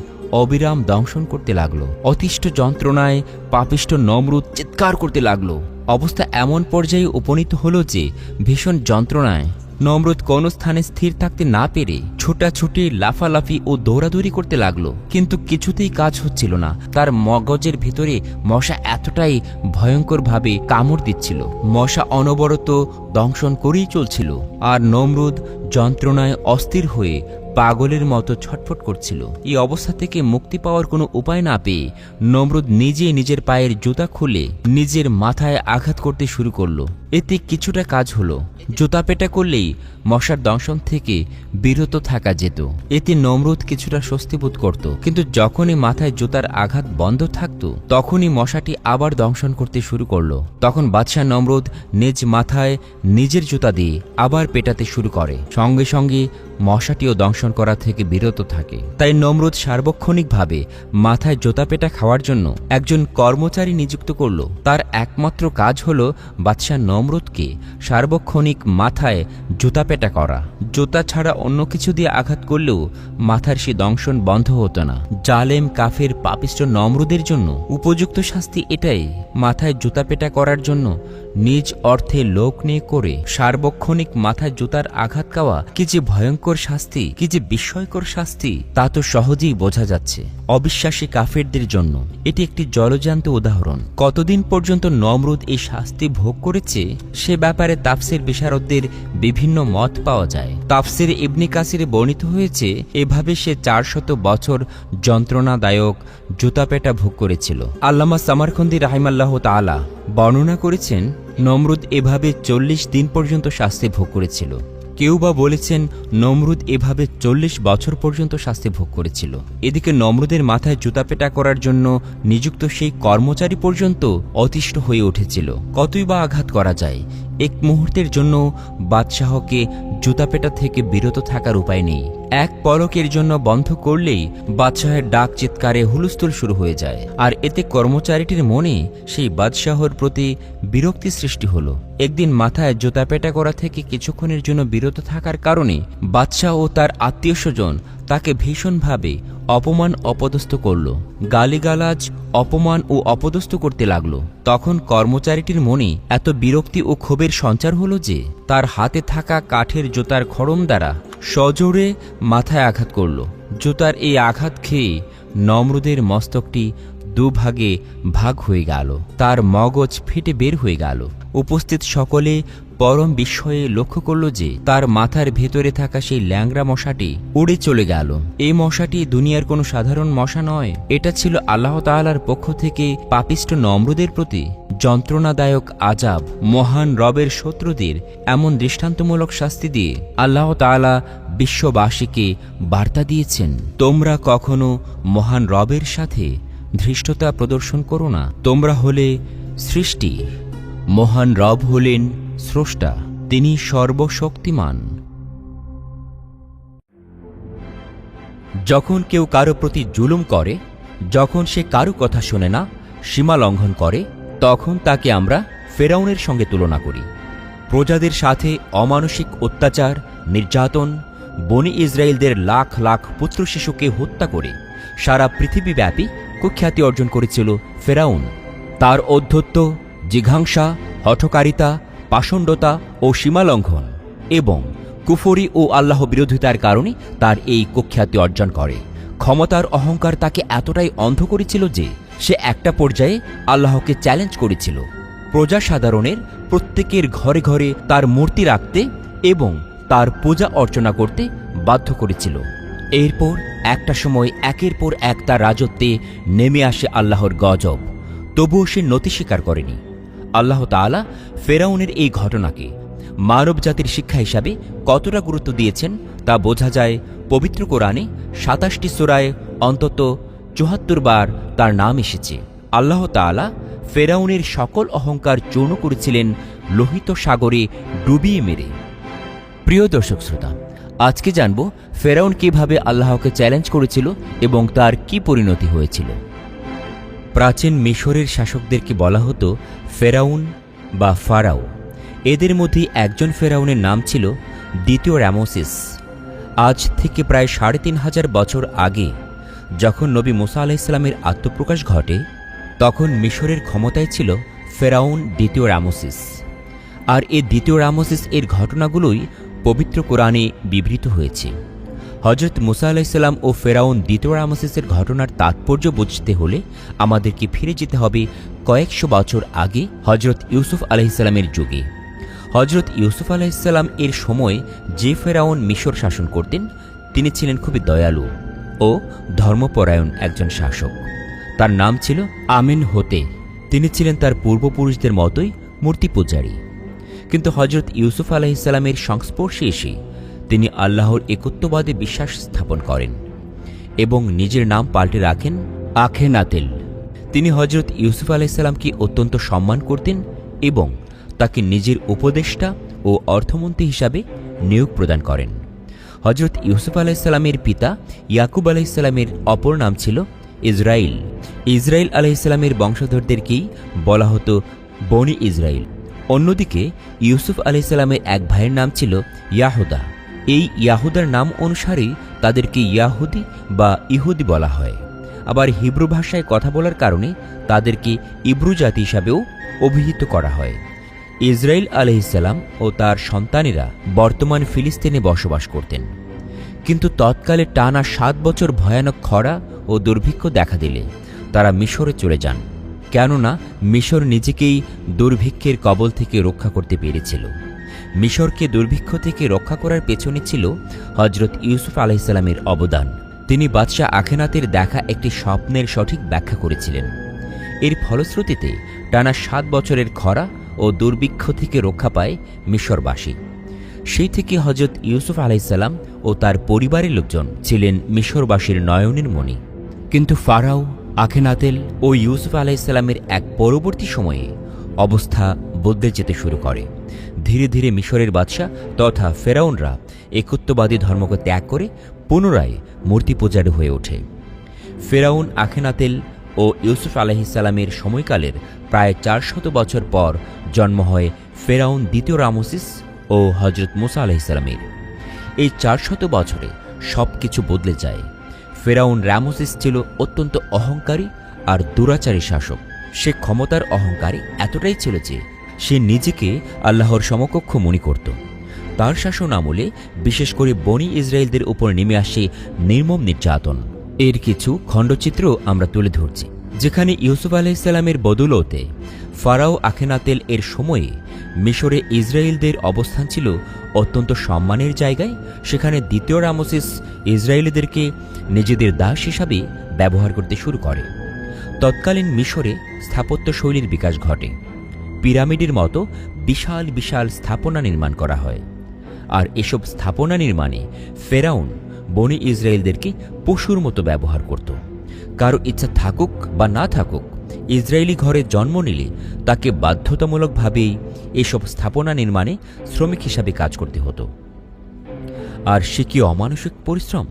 অবিরাম দংশন করতে লাগলো। অতিষ্ঠ যন্ত্রণায় পাপিষ্ঠ নমরুদ চিৎকার করতে লাগলো। অবস্থা এমন পর্যায়ে উপনীত হলো যে ভীষণ যন্ত্রণায় নমরুদ কোনো স্থানে স্থির থাকতে না পেরে ছোটাছুটি, লাফালাফি ও দৌড়াদৌড়ি করতে লাগলো, কিন্তু কিছুতেই কাজ হচ্ছিল না। তার মগজের ভিতরে মশা এতটাই ভয়ঙ্করভাবে কামড় দিচ্ছিল, মশা অনবরত দংশন করেই চলছিল, আর নমরুদ যন্ত্রণায় অস্থির হয়ে পাগলের মতো ছটফট করছিল। এই অবস্থা থেকে মুক্তি পাওয়ার কোনো উপায় না পেয়ে নমরুদ নিজে নিজের পায়ের জুতা খুলে নিজের মাথায় আঘাত করতে শুরু করলো। এতে কিছুটা কাজ হলো, জুতা পেটা করলেই মশার দংশন থেকে বিরত থাকা যেত। এতে নমরুদ কিছুটা স্বস্তি বোধ করত, কিন্তু যখনই মাথায় জুতার আঘাত বন্ধ থাকত তখনই মশাটি আবার দংশন করতে শুরু করলো। তখন বাদশাহ নমরুদ নিজ মাথায় নিজের জুতা দিয়ে আবার পেটাতে শুরু করে, সঙ্গে সঙ্গে মশাটিও দংশন করা থেকে বিরত থাকে। তাই নমরুদ সার্বক্ষণিকভাবে মাথায় জুতা পেটা খাওয়ার জন্য একজন কর্মচারী নিযুক্ত করল। তার একমাত্র কাজ হলো বাদশাহ নমরুদকে সার্বক্ষণিক মাথায় জুতা পেটা করা। জুতা ছাড়া অন্য কিছু দিয়ে আঘাত করলেও মাথার সে দংশন বন্ধ হতো না। জালেম, কাফের, পাপিষ্ঠ নমরুদের জন্য উপযুক্ত শাস্তি এটাই, মাথায় জুতা পেটা করার জন্য নিজ অর্থে লোক নিয়ে করে সার্বক্ষণিক মাথায় জুতার আঘাত খাওয়া কি যে ভয়ঙ্কর শাস্তি, কি যে বিস্ময়কর শাস্তি, তা তো সহজেই বোঝা যাচ্ছে। অবিশ্বাসী কাফেরদের জন্য এটি একটি জলজান্ত উদাহরণ। কতদিন পর্যন্ত নমরুদ এই শাস্তি ভোগ করেছে সে ব্যাপারে তাফসির বিশারদদের বিভিন্ন মত পাওয়া যায়। তাফসির ইবনে কাসিরে বর্ণিত হয়েছে এভাবে সে 400 বছর যন্ত্রণাদায়ক জুতাপেটা ভোগ করেছিল। আল্লামা সামারখন্দি রাহিমাল্লাহ তাআলা বর্ণনা করেছেন নমরুদ এভাবে 40 দিন পর্যন্ত শাস্তি ভোগ করেছিল। কেউ বা বলেছেন নমরুদ এভাবে 40 বছর পর্যন্ত শাস্তি ভোগ করেছিল। এদিকে নমরুদের মাথায় জুতাপেটা করার জন্য নিযুক্ত সেই কর্মচারী পর্যন্ত অতিষ্ঠ হয়ে উঠেছিল। কতই বা আঘাত করা যায়, এক মুহূর্তের জন্য বাদশাহকে জুতাপেটা থেকে বিরত থাকার উপায় নেই। এক পলকের জন্য বন্ধ করলেই বাদশাহের ডাক চিৎকারে হুলস্থুল শুরু হয়ে যায়, আর এতে কর্মচারীটির মনে সেই বাদশাহর প্রতি বিরক্তি সৃষ্টি হলো। একদিন মাথায় জুতাপেটা করা থেকে কিছুক্ষণের জন্য বিরত থাকার কারণে বাদশাহ ও তার আত্মীয় স্বজন তাকে ভীষণভাবে অপমান অপদস্থ করল, গালিগালাজ, অপমান ও অপদস্থ করতে লাগলো। তখন কর্মচারীটির মনে এত বিরক্তি ও ক্ষোভের সঞ্চার হলো যে তার হাতে থাকা কাঠের জুতার খড়ম দ্বারা সজোরে মাথায় আঘাত করল। জুতার এই আঘাত খেয়ে নমরুদের মস্তকটি দুভাগে ভাগ হয়ে গেল, তার মগজ ফেটে বের হয়ে গেল। উপস্থিত সকলে পরম বিস্ময়ে লক্ষ্য করল যে তার মাথার ভেতরে থাকা সেই ল্যাংড়া মশাটি উড়ে চলে গেল। এই মশাটি দুনিয়ার কোনো সাধারণ মশা নয়, এটা ছিল আল্লাহ তাআলার পক্ষ থেকে পাপিষ্ঠ নমরুদের প্রতি যন্ত্রণাদায়ক আযাব। মহান রবের শত্রুদের এমন দৃষ্টান্তমূলক শাস্তি দিয়ে আল্লাহ তাআলা বিশ্ববাসীকে বার্তা দিয়েছেন, তোমরা কখনো মহান রবের সাথে ধৃষ্টতা প্রদর্শন করো না। তোমরা হলে সৃষ্টি, মহান রব হলেন স্রষ্টা, তিনি সর্বশক্তিমান। যখন কেউ কারো প্রতি জুলুম করে, যখন সে কারো কথা শোনে না, সীমা লঙ্ঘন করে, তখন তাকে আমরা ফেরাউনের সঙ্গে তুলনা করি। প্রজাদের সাথে অমানসিক অত্যাচার, নির্যাতন, বনি ইসরায়েলদের লাখ লাখ পুত্র শিশুকে হত্যা করে সারা পৃথিবীব্যাপী কুখ্যাতি অর্জন করেছিল ফেরাউন। তার ঔদ্ধত্য, জিঘাংসা, হঠকারিতা, পাষণ্ডতা ও সীমালঙ্ঘন এবং কুফরি ও আল্লাহ বিরোধিতার কারণে তার এই কুখ্যাতি অর্জন করে। ক্ষমতার অহংকার তাকে এতটাই অন্ধ করেছিল যে সে একটা পর্যায়ে আল্লাহকে চ্যালেঞ্জ করেছিল, প্রজা সাধারণের প্রত্যেকের ঘরে ঘরে তার মূর্তি রাখতে এবং তার পূজা অর্চনা করতে বাধ্য করেছিল। এরপর একটা সময় একের পর এক তার রাজত্বে নেমে আসে আল্লাহর গজব, তবুও সে নতি স্বীকার করেনি। আল্লাহ তাআলা ফেরাউনের এই ঘটনাকে মানব জাতির শিক্ষা হিসাবে কতটা গুরুত্ব দিয়েছেন তা বোঝা যায় পবিত্র কোরআনে 27টি সূরায় অন্তত 74 বার তার নাম এসেছে। আল্লাহ তাআলা ফেরাউনের সকল অহংকার চূর্ণ করেছিলেন লোহিত সাগরে ডুবিয়ে মেরে। প্রিয় দর্শক শ্রোতা, আজকে জানব ফেরাউন কিভাবে আল্লাহকে চ্যালেঞ্জ করেছিল এবং তার কি পরিণতি হয়েছিল। প্রাচীন মিশরের শাসকদেরকে বলা হতো ফেরাউন বা ফারাও। এদের মধ্যে একজন ফেরাউনের নাম ছিল দ্বিতীয় রামসেস। আজ থেকে প্রায় 3500 বছর আগে যখন নবী মুসা আলাইহিস সালামের আত্মপ্রকাশ ঘটে, তখন মিশরের ক্ষমতায় ছিল ফেরাউন দ্বিতীয় রামসেস। আর এই দ্বিতীয় রামসেস এর ঘটনাগুলোই পবিত্র কোরআনে বিবৃত হয়েছে। হজরত মুসা আলাইসাল্লাম ও ফেরাউন দ্বিতীয় রামসেসের ঘটনার তাৎপর্য বুঝতে হলে আমাদেরকে ফিরে যেতে হবে কয়েকশো বছর আগে হজরত ইউসুফ আলাইসাল্লামের যুগে। হজরত ইউসুফ আলাইসাল্লাম এর সময় যে ফেরাউন মিশর শাসন করতেন তিনি ছিলেন খুবই দয়ালু ও ধর্মপরায়ণ একজন শাসক। তার নাম ছিল আমিন হতে। তিনি ছিলেন তার পূর্বপুরুষদের মতোই মূর্তি পূজারী। কিন্তু হজরত ইউসুফ আলাইসাল্লামের সংস্পর্শে এসে তিনি আল্লাহর একত্ববাদে বিশ্বাস স্থাপন করেন এবং নিজের নাম পাল্টে রাখেন আখেনাতেল। তিনি হজরত ইউসুফ আলাইসাল্লামকে অত্যন্ত সম্মান করতেন এবং তাকে নিজের উপদেষ্টা ও অর্থমন্ত্রী হিসাবে নিয়োগ প্রদান করেন। হজরত ইউসুফ আলাইসাল্লামের পিতা ইয়াকুব আলাইসাল্লামের অপর নাম ছিল ইসরাইল। ইসরাইল আলাইসাল্লামের বংশধরদেরকেই বলা হতো বনি ইসরাইল। অন্যদিকে ইউসুফ আলাইসাল্লামের এক ভাইয়ের নাম ছিল ইয়াহুদা। এই ইয়াহুদার নাম অনুসারেই তাদেরকে ইয়াহুদি বা ইহুদি বলা হয়। আবার হিব্রু ভাষায় কথা বলার কারণে তাদেরকে ইব্রু জাতি হিসাবেও অভিহিত করা হয়। ইসরাইল আলাইহিসসালাম ও তার সন্তানেরা বর্তমান ফিলিস্তিনে বসবাস করতেন। কিন্তু তৎকালে টানা 7 বছর ভয়ানক খরা ও দুর্ভিক্ষ দেখা দিলে তারা মিশরে চলে যান, কেননা মিশর নিজেকেই দুর্ভিক্ষের কবল থেকে রক্ষা করতে পেরেছিল। মিশরকে দুর্ভিক্ষ থেকে রক্ষা করার পেছনে ছিল হজরত ইউসুফ আলাইহিসসালামের অবদান। তিনি বাদশাহ আখেনাতের দেখা একটি স্বপ্নের সঠিক ব্যাখ্যা করেছিলেন। এর ফলশ্রুতিতে টানা 7 বছরের খরা ও দুর্ভিক্ষ থেকে রক্ষা পায় মিশরবাসী। সেই থেকে হজরত ইউসুফ আলাইহিসসালাম ও তার পরিবারের লোকজন ছিলেন মিশরবাসীর নয়নের মণি। কিন্তু ফারাও, আখেনাতেল ও ইউসুফ আলাইহিসসালামের এক পরবর্তী সময়ে অবস্থা বদলে যেতে শুরু করে। ধীরে ধীরে মিশরের বাদশাহ তথা ফেরাউনরা একত্ববাদী ধর্মকে ত্যাগ করে পুনরায় মূর্তি পূজারী হয়ে ওঠে। ফেরাউন, আখেনাতেল ও ইউসুফ আলাইহিসসালামের সময়কালের প্রায় 400 বছর পর জন্ম হয় ফেরাউন দ্বিতীয় রামসেস ও হজরত মুসা আলাইহিসসালামের। এই 400 বছরে সব কিছু বদলে যায়। ফেরাউন রামসেস ছিল অত্যন্ত অহংকারী আর দুরাচারী শাসক। সে ক্ষমতার অহংকারী এতটাই ছিল যে সে নিজেকে আল্লাহর সমকক্ষ মনে করত। তার শাসন আমলে বিশেষ করে বনি ইসরায়েলদের উপর নেমে আসে নির্মম নির্যাতন। এর কিছু খণ্ডচিত্র আমরা তুলে ধরছি, যেখানে ইউসুফ আলাইহিসসালামের বদৌলতে ফারাও আখেনাতেল এর সময়ে মিশরে ইসরায়েলদের অবস্থান ছিল অত্যন্ত সম্মানের জায়গায়। সেখানে দ্বিতীয় রামসেস ইসরায়েলিদেরকে নিজেদের দাস হিসাবে ব্যবহার করতে শুরু করে। তৎকালীন মিশরে স্থাপত্যশৈলীর বিকাশ ঘটে। পিরামিডের মতো বিশাল বিশাল স্থাপনা নির্মাণ করা হয়। আর এসব স্থাপনা নির্মাণে ফেরাউন বনি ইসরায়েলদেরকে পশুর মতো ব্যবহার করত। কারো ইচ্ছা থাকুক বা না থাকুক, ইসরায়েলি ঘরে জন্ম নিলে তাকে বাধ্যতামূলকভাবেই এসব স্থাপনা নির্মাণে শ্রমিক হিসাবে কাজ করতে হতো। আর সে কি অমানসিক পরিশ্রম!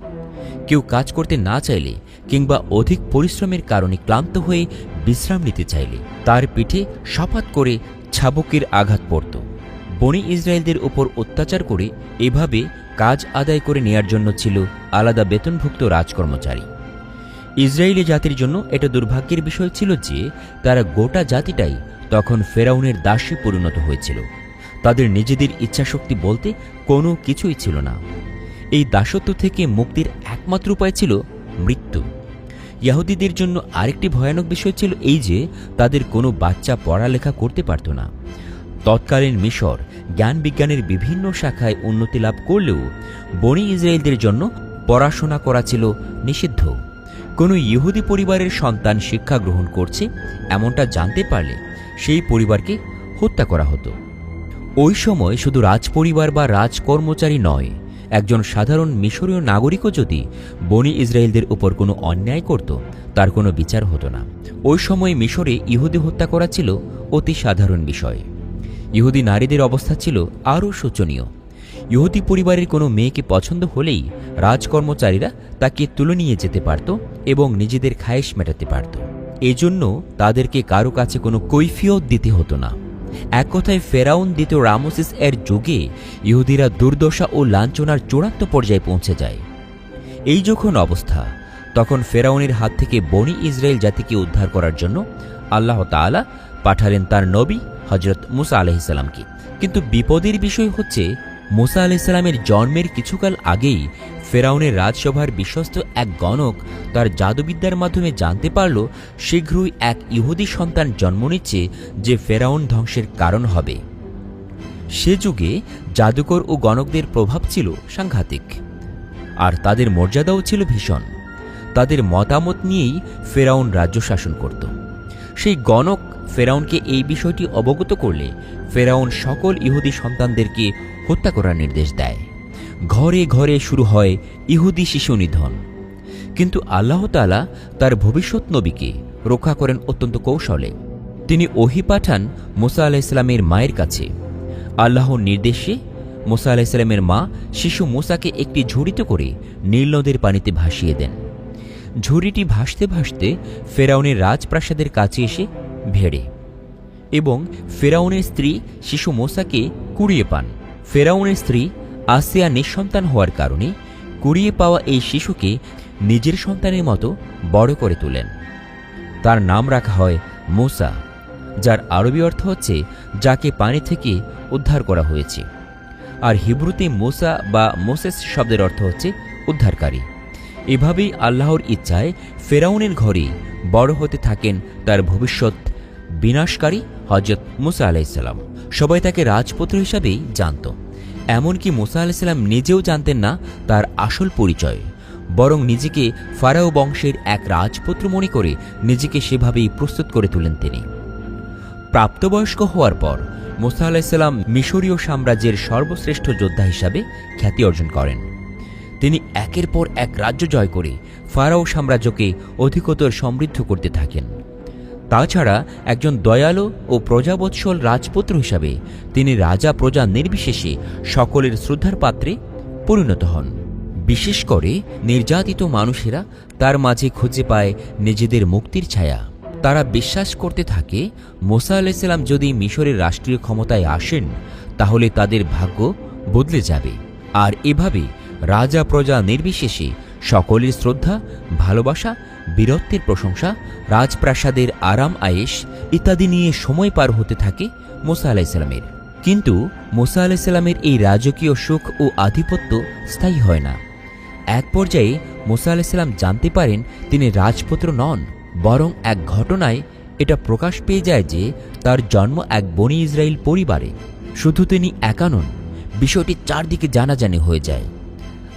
কেউ কাজ করতে না চাইলে কিংবা অধিক পরিশ্রমের কারণে ক্লান্ত হয়ে বিশ্রাম নিতে চাইলে তার পিঠে সাপাত করে ছাবকের আঘাত পড়ত। বনি ইসরায়েলদের উপর অত্যাচার করে এভাবে কাজ আদায় করে নেয়ার জন্য ছিল আলাদা বেতনভুক্ত রাজকর্মচারী। ইসরায়েলি জাতির জন্য এটা দুর্ভাগ্যের বিষয় ছিল যে তারা গোটা জাতিটাই তখন ফেরাউনের দাসে পরিণত হয়েছিল। তাদের নিজেদের ইচ্ছাশক্তি বলতে কোনো কিছুই ছিল না। এই দাসত্ব থেকে মুক্তির একমাত্র উপায় ছিল মৃত্যু। ইহুদিদের জন্য আরেকটি ভয়ানক বিষয় ছিল এই যে তাদের কোনো বাচ্চা পড়ালেখা করতে পারত না। তৎকালীন মিশর জ্ঞান বিজ্ঞানের বিভিন্ন শাখায় উন্নতি লাভ করলেও বনি ইসরায়েলদের জন্য পড়াশোনা করা ছিল নিষিদ্ধ। কোনো ইহুদি পরিবারের সন্তান শিক্ষা গ্রহণ করছে এমনটা জানতে পারলে সেই পরিবারকে হত্যা করা হতো। ওই সময় শুধু রাজপরিবার বা রাজকর্মচারী নয়, একজন সাধারণ মিশরীয় নাগরিকও যদি বনি ইসরায়েলদের উপর কোনো অন্যায় করত তার কোনো বিচার হতো না। ওই সময় মিশরে ইহুদি হত্যা করা ছিল অতি সাধারণ বিষয়। ইহুদি নারীদের অবস্থা ছিল আরও শোচনীয়। ইহুদি পরিবারের কোনো মেয়েকে পছন্দ হলেই রাজকর্মচারীরা তাকে তুলে নিয়ে যেতে পারত এবং নিজেদের খায়েশ মেটাতে পারত। এজন্য তাদেরকে কারো কাছে কোনো কৈফিয়ত দিতে হতো না। এক কথায় ফেরাউন দ্বিতীয় রামসেস এর যুগে ইহুদিরা দুর্দশা ও লাঞ্ছনার চূড়ান্ত পর্যায়ে পৌঁছে যায়। এই যখন অবস্থা, তখন ফেরাউনের হাত থেকে বনি ইসরায়েল জাতিকে উদ্ধার করার জন্য আল্লাহ তাআলা পাঠালেন তার নবী হজরত মুসা আলাইহিসসালামকে। কিন্তু বিপদের বিষয় হচ্ছে মুসা আলাইহিসসালামের জন্মের কিছুকাল আগেই ফেরাউনের রাজসভার বিশ্বস্ত এক গণক তার জাদুবিদ্যার মাধ্যমে জানতে পারল শীঘ্রই এক ইহুদি সন্তান জন্ম নিচ্ছে যে ফেরাউন ধ্বংসের কারণ হবে। সে যুগে জাদুকর ও গণকদের প্রভাব ছিল সাংঘাতিক, আর তাদের মর্যাদাও ছিল ভীষণ। তাদের মতামত নিয়েই ফেরাউন রাজ্য শাসন করত। সেই গণক ফেরাউনকে এই বিষয়টি অবগত করলে ফেরাউন সকল ইহুদি সন্তানদেরকে হত্যা করার নির্দেশ দেয়। ঘরে ঘরে শুরু হয় ইহুদি শিশু নিধন। কিন্তু আল্লাহ তাআলা তার ভবিষ্যৎ নবীকে রক্ষা করেন অত্যন্ত কৌশলে। তিনি ওহী পাঠান মুসা আলাইহিসসালামের মায়ের কাছে। আল্লাহর নির্দেশে মুসা আলাইহিসসালামের মা শিশু মুসাকে একটি ঝুড়িতে করে নীল নদের পানিতে ভাসিয়ে দেন। ঝুড়িটি ভাসতে ভাসতে ফেরাউনের রাজপ্রাসাদের কাছে এসে ভেড়ে এবং ফেরাউনের স্ত্রী শিশু মুসাকে কুড়িয়ে পান। ফেরাউনের স্ত্রী আসিয়া নিঃসন্তান হওয়ার কারণে কুড়িয়ে পাওয়া এই শিশুকে নিজের সন্তানের মতো বড় করে তোলেন। তার নাম রাখা হয় মুসা, যার আরবি অর্থ হচ্ছে যাকে পানি থেকে উদ্ধার করা হয়েছে, আর হিব্রুতে মুসা বা মোসেস শব্দের অর্থ হচ্ছে উদ্ধারকারী। এভাবেই আল্লাহর ইচ্ছায় ফেরাউনের ঘরে বড় হতে থাকেন তার ভবিষ্যৎ বিনাশকারী হযরত মুসা আলাইহিসসালাম। সবাই তাকে রাজপুত্র হিসাবেই জানত। এমনকি মুসা আলাইহিসসালাম নিজেও জানতেন না তার আসল পরিচয়, বরং নিজেকে ফারাও বংশের এক রাজপুত্র মনে করে নিজেকে সেভাবেই প্রস্তুত করে তোলেন তিনি। প্রাপ্তবয়স্ক হওয়ার পর মুসা আলাইহিসসালাম মিশরীয় সাম্রাজ্যের সর্বশ্রেষ্ঠ যোদ্ধা হিসাবে খ্যাতি অর্জন করেন। তিনি একের পর এক রাজ্য জয় করে ফারাও সাম্রাজ্যকে অধিকতর সমৃদ্ধ করতে থাকেন। তাছাড়া একজন দয়ালু ও প্রজাবৎসল রাজপুত্র হিসাবে তিনি রাজা প্রজা নির্বিশেষে সকলের শ্রদ্ধার পাত্রে পরিণত হন। বিশেষ করে নির্যাতিত মানুষেরা তার মাঝে খুঁজে পায় নিজেদের মুক্তির ছায়া। তারা বিশ্বাস করতে থাকে মুসা আলাইহিসসালাম যদি মিশরের রাষ্ট্রীয় ক্ষমতায় আসেন তাহলে তাদের ভাগ্য বদলে যাবে। আর এভাবে রাজা প্রজা নির্বিশেষে সকলের শ্রদ্ধা, ভালোবাসা, বীরত্বের প্রশংসা, রাজপ্রাসাদের আরাম আয়েশ ইত্যাদি নিয়ে সময় পার হতে থাকে মুসা আলাইহিসসালামের। কিন্তু মুসা আলাইহিসসালামের এই রাজকীয় সুখ ও আধিপত্য স্থায়ী হয় না। এক পর্যায়ে মুসা আলাইহিসসালাম জানতে পারেন তিনি রাজপুত্র নন, বরং এক ঘটনায় এটা প্রকাশ পেয়ে যায় যে তার জন্ম এক বনী ইসরাইল পরিবারে। শুধু তিনি একা নন, বিষয়টি চারদিকে জানাজানি হয়ে যায়।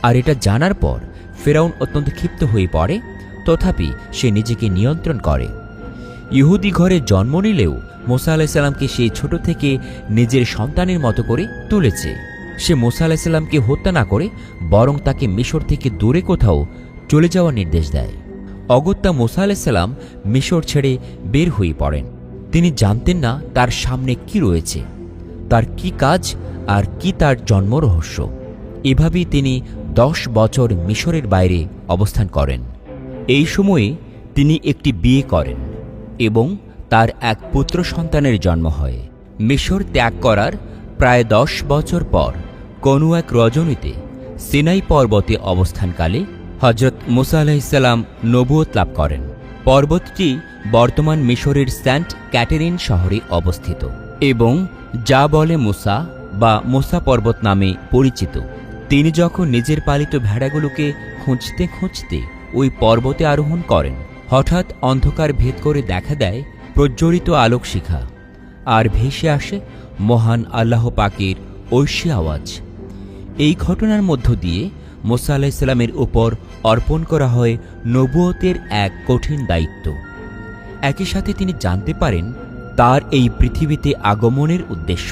আর এটা জানার পর ফেরাউন অত্যন্ত ক্ষিপ্ত হয়ে পড়ে, তথাপি সে নিজেকে নিয়ন্ত্রণ করে। ইহুদি ঘরে জন্ম নিলেও মুসা আলাইহিসসালামকে সেই ছোট থেকে নিজের সন্তানের মতো করে তুলেছে। সে মুসা আলাইহিসসালামকে হত্যা না করে বরং তাকে মিশর থেকে দূরে কোথাও চলে যাওয়ার নির্দেশ দেয়। অগত্যা মুসা আলাইহিসসালাম মিশর ছেড়ে বের হয়ে পড়েন। তিনি জানতেন না তার সামনে কি রয়েছে, তার কি কাজ আর কি তার জন্ম রহস্য। এভাবেই তিনি 10 বছর মিশরের বাইরে অবস্থান করেন। এই সময়ে তিনি একটি বিয়ে করেন এবং তার এক পুত্র সন্তানের জন্ম হয়। মিশর ত্যাগ করার প্রায় 10 বছর পর কোনো এক রজনীতে সিনাই পর্বতে অবস্থানকালে হযরত মুসা আলাইহিসসালাম নবুয়ত লাভ করেন। পর্বতটি বর্তমান মিশরের সেন্ট ক্যাটেরিন শহরে অবস্থিত এবং যা বলে মুসা বা মুসা পর্বত নামে পরিচিত। তিনি যখন নিজের পালিত ভেড়াগুলোকে খুঁজতে খুঁজতে ওই পর্বতে আরোহণ করেন, হঠাৎ অন্ধকার ভেদ করে দেখা দেয় প্রজ্বলিত আলোক শিখা, আর ভেসে আসে মহান আল্লাহ পাকের ঐশী আওয়াজ। এই ঘটনার মধ্য দিয়ে মুসা আলাইহিসসালামের উপর অর্পণ করা হয় নবুয়তের এক কঠিন দায়িত্ব। একই সাথে তিনি জানতে পারেন তার এই পৃথিবীতে আগমনের উদ্দেশ্য।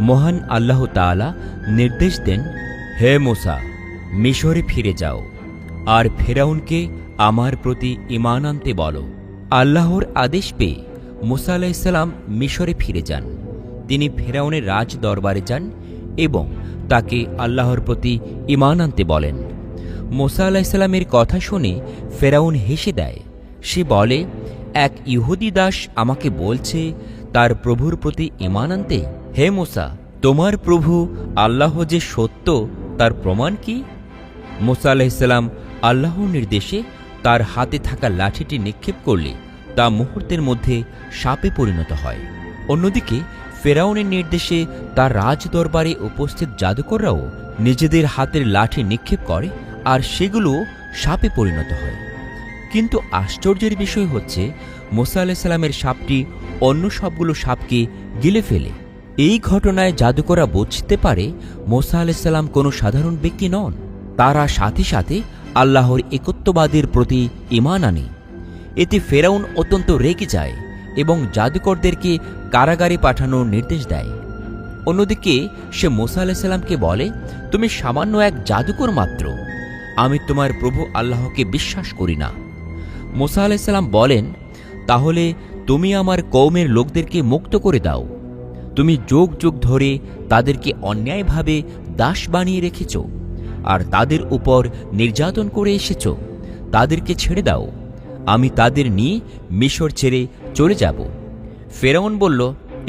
মহান আল্লাহ তাআলা নির্দেশ দেন, হে মুসা, মিশরে ফিরে যাও আর ফেরাউনকে আমার প্রতি ঈমান আনতে বলো। আল্লাহর আদেশ পেয়ে মুসা আলাইহিসসালাম মিশরে ফিরে যান। তিনি ফেরাউনের রাজ দরবারে যান এবং তাকে আল্লাহর প্রতি ঈমান আনতে বলেন। মুসা আলাইহিসসালামের কথা শুনে ফেরাউন হেসে দেয়। সে বলে, এক ইহুদি দাস আমাকে বলছে তার প্রভুর প্রতি ঈমান আনতে। হে মুসা, তোমার প্রভু আল্লাহ যে সত্য তার প্রমাণ কি? মুসা আলাইহিসসালাম আল্লাহর নির্দেশে তার হাতে থাকা লাঠিটি নিক্ষেপ করলে তা মুহূর্তের মধ্যে সাপে পরিণত হয়। অন্যদিকে ফেরাউনের নির্দেশে তার রাজদরবারে উপস্থিত জাদুকররাও নিজেদের হাতের লাঠি নিক্ষেপ করে আর সেগুলো সাপে পরিণত হয়। কিন্তু আশ্চর্যের বিষয় হচ্ছে মুসা আলাইহিস সালামের সাপটি অন্য সবগুলো সাপকে গিলে ফেলে। এই ঘটনায় জাদুকররা বুঝতে পারে মুসা আলাইহিস সালাম কোনো সাধারণ ব্যক্তি নন। তারা সাথে সাথে আল্লাহর একত্ববাদের প্রতি ঈমান আনে। এতে ফেরাউন অত্যন্ত রেগে যায় এবং জাদুকরদেরকে কারাগারে পাঠানোর নির্দেশ দেয়। অন্যদিকে সে মুসা আলাইহিস সালামকে বলে, তুমি সামান্য এক জাদুকর মাত্র, আমি তোমার প্রভু আল্লাহকে বিশ্বাস করি না। মুসা আলাইহিস সালাম বলেন, তাহলে তুমি আমার কওমের লোকদেরকে মুক্ত করে দাও। তুমি যুগ যুগ ধরে তাদেরকে অন্যায়ভাবে দাস বানিয়ে রেখেছ আর তাদের উপর নির্যাতন করে এসেছ। তাদেরকে ছেড়ে দাও, আমি তাদের নিয়ে মিশর ছেড়ে চলে যাব। ফেরাউন বলল,